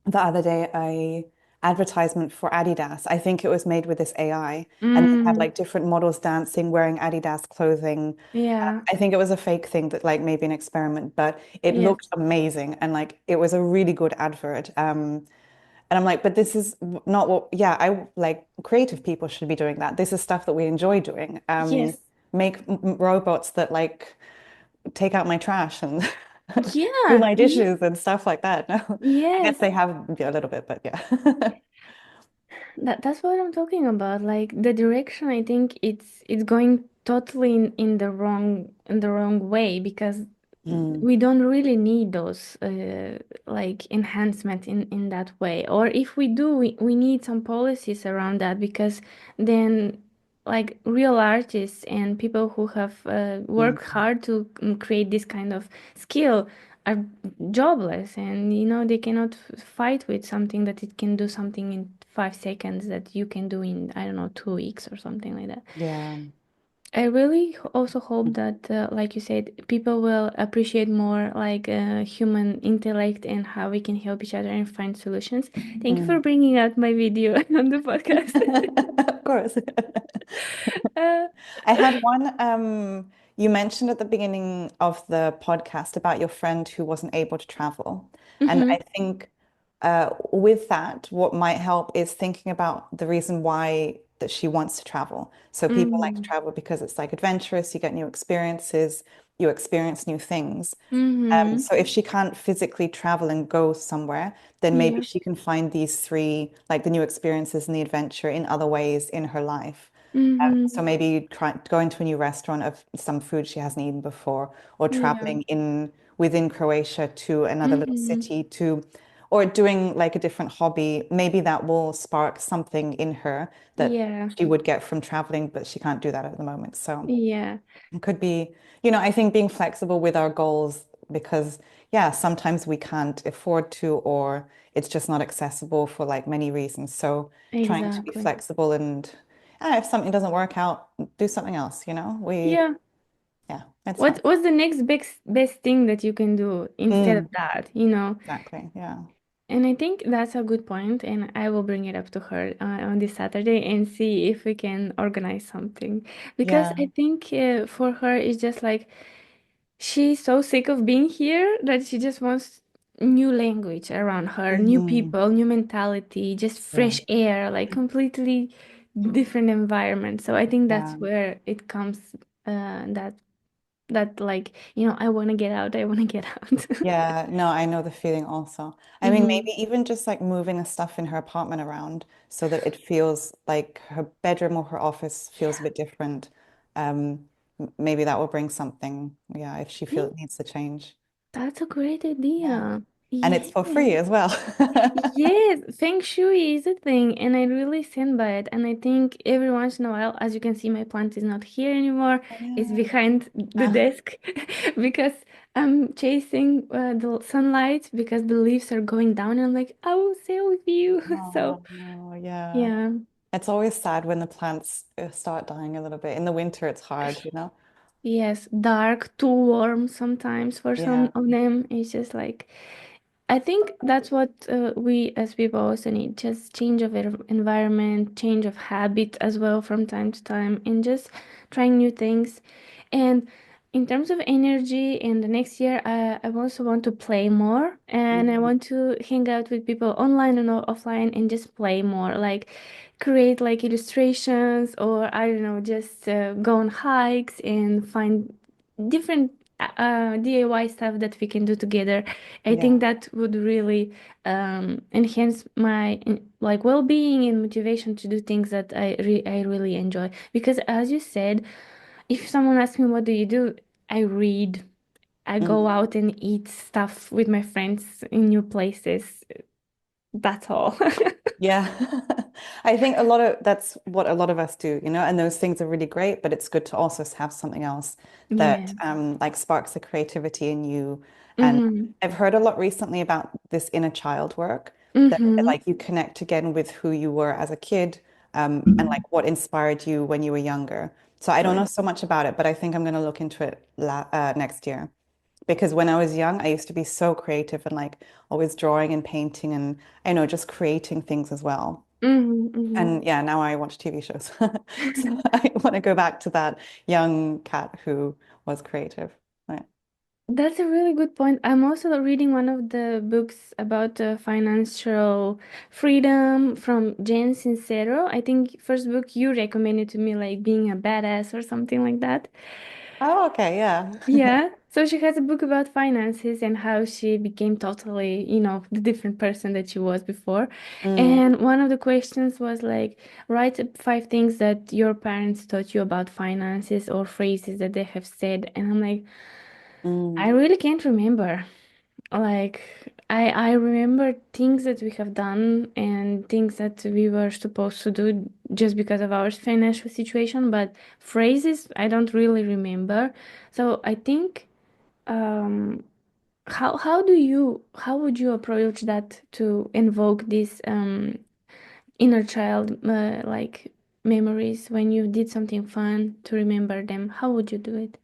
the other day a advertisement for Adidas. I think it was made with this AI, and they had mm, like different models dancing, wearing Adidas clothing. yeah, I think it was a fake thing that like maybe an experiment, but it yes, looked amazing and like it was a really good advert. And I'm like, but this is not what, yeah, I like creative people should be doing that. This is stuff that we enjoy doing. yes, Make robots that like take out my trash and do yeah, my dishes and stuff like that. No, I guess yes. they have yeah, a little bit, but yeah. That's what I'm talking about. Like the direction, I think it's going totally in the wrong way because Mm, we don't really need those like enhancement in that way. Or if we do, we need some policies around that because then like real artists and people who have worked mm, hard to create this kind of skill are jobless and they cannot fight with something that it can do something in 5 seconds that you can do in I don't know 2 weeks or something like that. yeah. I really also hope that like you said people will appreciate more like human intellect and how we can help each other and find solutions. Thank you for Mm. bringing out my video on the podcast. Of course. uh, I had one, you mentioned at the beginning of the podcast about your friend who wasn't able to travel. And I mhm, think with that, what might help is thinking about the reason why that she wants to travel. So people like to mhm, travel because it's like adventurous, you get new experiences, you experience new things. mhm, So if she can't physically travel and go somewhere, then maybe yeah, she can find these three, like the new experiences and the adventure in other ways in her life. So mhm, maybe try going to a new restaurant of some food she hasn't eaten before, or yeah, traveling in within Croatia to another little mhm, city to, or doing like a different hobby. Maybe that will spark something in her that yeah, she would get from traveling, but she can't do that at the moment. So yeah. it could be, I think being flexible with our goals because yeah, sometimes we can't afford to, or it's just not accessible for like many reasons. So trying to be Exactly. flexible and if something doesn't work out, do something else. Yeah. Yeah, it's fine. What's the next best thing that you can do instead of Mm, that? exactly. Yeah. And I think that's a good point, and I will bring it up to her on this Saturday and see if we can organize something. Because Yeah. I think for her, it's just like she's so sick of being here that she just wants new language around her, new Hmm. people, new mentality, just Yeah. fresh air, like completely different environment. So I think that's Yeah. where it comes that like I want to get out, I want to get out. Yeah, no, I know the feeling also. I mean, Hmm. maybe even just like moving the stuff in her apartment around so that it feels like her bedroom or her office feels a bit different. Maybe that will bring something, yeah, if she feels Think it needs to change. that's a great Yeah. idea. and it's for free Yes. as well. Yes, Feng Shui is a thing, and I really stand by it. And I think every once in a while, as you can see, my plant is not here anymore. It's Yeah. behind the desk because I'm chasing the sunlight because the leaves are going down, and I'm like, I will sail with you. So, Oh, yeah. yeah. It's always sad when the plants start dying a little bit. In the winter, it's hard, you know? Yes, dark, too warm sometimes for Yeah. some of them. It's just like, I think that's what we as people also need, just change of environment, change of habit as well from time to time, and just trying new things. And in terms of energy, in the next year, I also want to play more, and I Mm. want to hang out with people online and offline and just play more, like create like illustrations, or I don't know, just go on hikes and find different DIY stuff that we can do together. I Yeah. think that would really enhance my like well-being and motivation to do things that I really enjoy. Because as you said, if someone asks me what do you do, I read. I go Mm. out and eat stuff with my friends in new places. That's all. Yeah. I think that's what a lot of us do, you know, and those things are really great, but it's good to also have something else that Yeah. like sparks the creativity in you. And Mm-hmm. I've heard a lot recently about this inner child work that Mm-hmm. like you connect again with who you were as a kid, and like what inspired you when you were younger. So I don't know Right. so much about it, but I think I'm going to look into it next year. Because when I was young, I used to be so creative and like always drawing and painting and I know just creating things as well. Mm-hmm. And yeah, now I watch TV shows. So I want to go back to that young cat who was creative. Right. That's a really good point. I'm also reading one of the books about financial freedom from Jen Sincero. I think first book you recommended to me, like being a badass or something like that. Oh, okay, yeah. Yeah. So she has a book about finances and how she became totally, the different person that she was before. Mm, And one of the questions was like, write 5 things that your parents taught you about finances or phrases that they have said. And I'm like, I mm, really can't remember. Like I remember things that we have done and things that we were supposed to do just because of our financial situation, but phrases I don't really remember. So I think um how would you approach that to invoke these inner child like memories when you did something fun to remember them? How would you do it?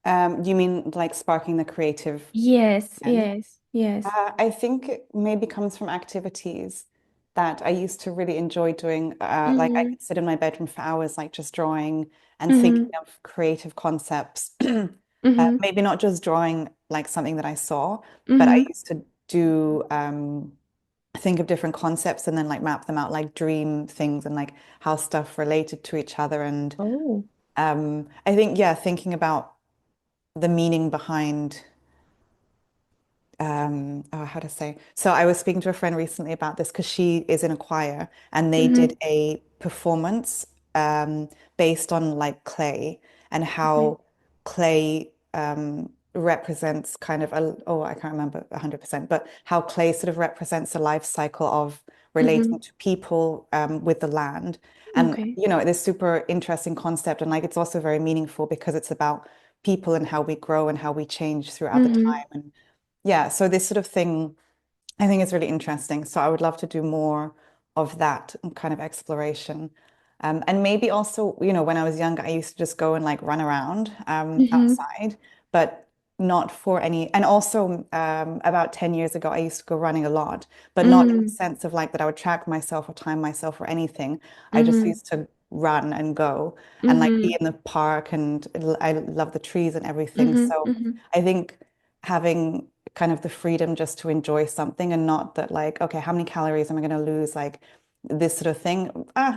you mean like sparking the creative Yes, end? yes, yes. I think it maybe comes from activities that I used to really enjoy doing. Like I Mm-hmm. could sit in my bedroom for hours, like just drawing and thinking Mm-hmm. of creative concepts. Mm-hmm. Maybe not just drawing like something that I saw, but I Mm-hmm. used to do think of different concepts and then like map them out, like dream things and like how stuff related to each other. And Oh. I think, yeah, thinking about the meaning behind oh, how to say. So I was speaking to a friend recently about this because she is in a choir and they did Mm-hmm. a performance based on like clay and Okay. how clay represents kind of a, oh, I can't remember 100%, but how clay sort of represents the life cycle of Mm-hmm. relating to people with the land. And, Okay. you know, this super interesting concept. And like it's also very meaningful because it's about people and how we grow and how we change throughout the Mm-hmm. time. And yeah, so this sort of thing I think is really interesting. So I would love to do more of that kind of exploration. And maybe also, you know, when I was younger, I used to just go and like run around Mm-hmm. outside, but not for any. And also, about 10 years ago, I used to go running a lot, but not in the Mm-hmm. sense of like that I would track myself or time myself or anything. I just Mm-hmm. used to run and go and like Mm-hmm. be in the park, and I love the trees and everything. Mm-hmm. So Mm-hmm. I think having kind of the freedom just to enjoy something and not that like, okay, how many calories am I going to lose? Like this sort of thing.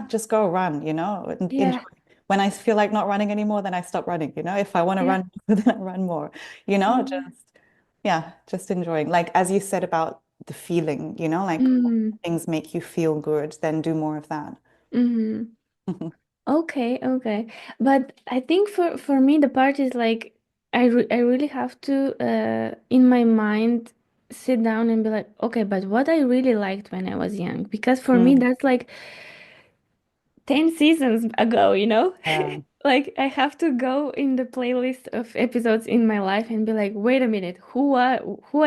Just go run, you know, and enjoy. Yeah. When I feel like not running anymore, then I stop running, you know. If I want to Yeah. run, then I run more, you know, Yeah. just yeah, just enjoying. Like as you said about the feeling, you know, like Mm-hmm. things make you feel good, then do more of that. Mm-hmm. Okay, okay. But I think for me the part is like I really have to in my mind sit down and be like, okay, but what I really liked when I was young, because for me Mm, that's like 10 seasons ago, you know? yeah, Like I have to go in the playlist of episodes in my life and be like, wait a minute, who I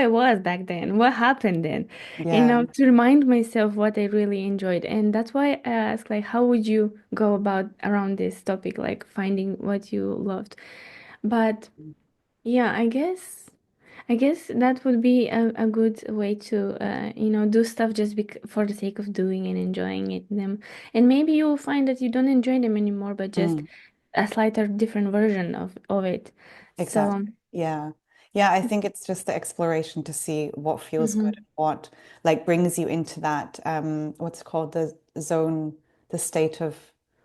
was back then? What happened then? You yeah. know, to remind myself what I really enjoyed. And that's why I asked, like, how would you go about around this topic, like finding what you loved? But yeah, I guess that would be a good way to do stuff just for the sake of doing and enjoying them. And maybe you'll find that you don't enjoy them anymore, but just Mm. a slighter different version of it. Exactly. So, Yeah. Yeah, I think it's just the exploration to see what feels good mhm. and what like brings you into that what's it called the zone, the state of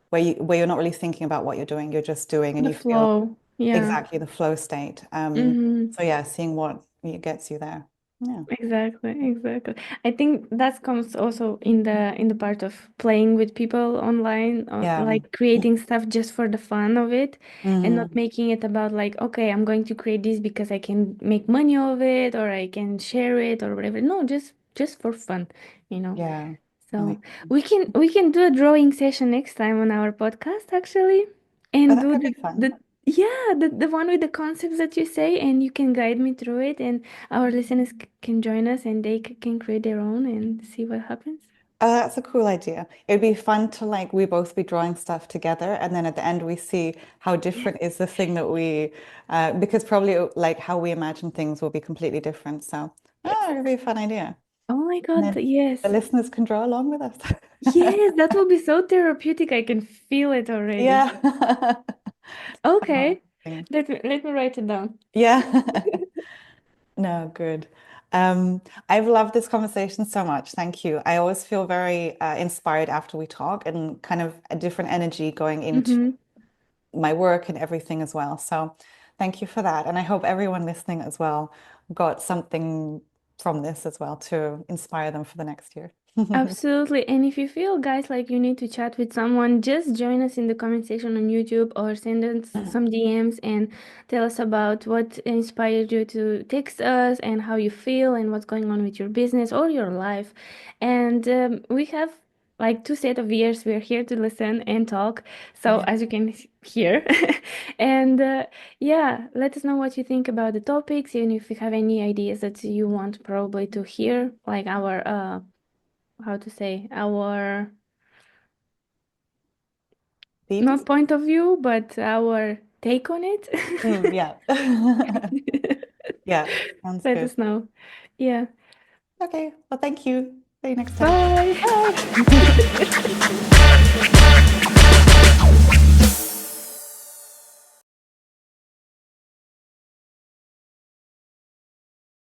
where you're not really thinking about what you're doing, you're just doing and The you feel flow. Yeah. exactly the flow state. Hmm. So yeah, seeing what gets you there. Yeah. Exactly. I think that comes also in the part of playing with people online, or Yeah. like creating stuff just for the fun of it, and not Hmm. making it about like, okay, I'm going to create this because I can make money of it or I can share it or whatever. No, just for fun, you know. Yeah. That So makes we can do a drawing session next time on our podcast actually, Oh, and that do could the be fun. the yeah the one with the concepts that you say, and you can guide me through it, and our listeners can join us, and they can create their own and see what happens. Oh, that's a cool idea. It'd be fun to like we both be drawing stuff together, and then at the end we see how Yeah. different is the thing that because probably like how we imagine things will be completely different. So, Yes. it'd be a fun idea. Oh my And God, then the yes. listeners can draw along with us. Yes, that will be so therapeutic. I can feel it already. Yeah. Okay. Amazing. Let me write it down. Yeah. No, good. I've loved this conversation so much. Thank you. I always feel very inspired after we talk and kind of a different energy going into Mm-hmm. my work and everything as well. So thank you for that. And I hope everyone listening as well got something from this as well to inspire them for the next year. Absolutely. And if you feel, guys, like you need to chat with someone, just join us in the comment section on YouTube or send us some DMs and tell us about what inspired you to text us and how you feel and what's going on with your business or your life. And we have like two set of ears. We're here to listen and talk. So Yeah. as you can hear, and yeah, let us know what you think about the topics, even if you have any ideas that you want probably to hear, like our how to say our Themes? not point of view, but our take on it. Yeah. Yeah. Sounds Let good. us know. Yeah. Okay. Well, thank you. See you next time. Bye. Bye.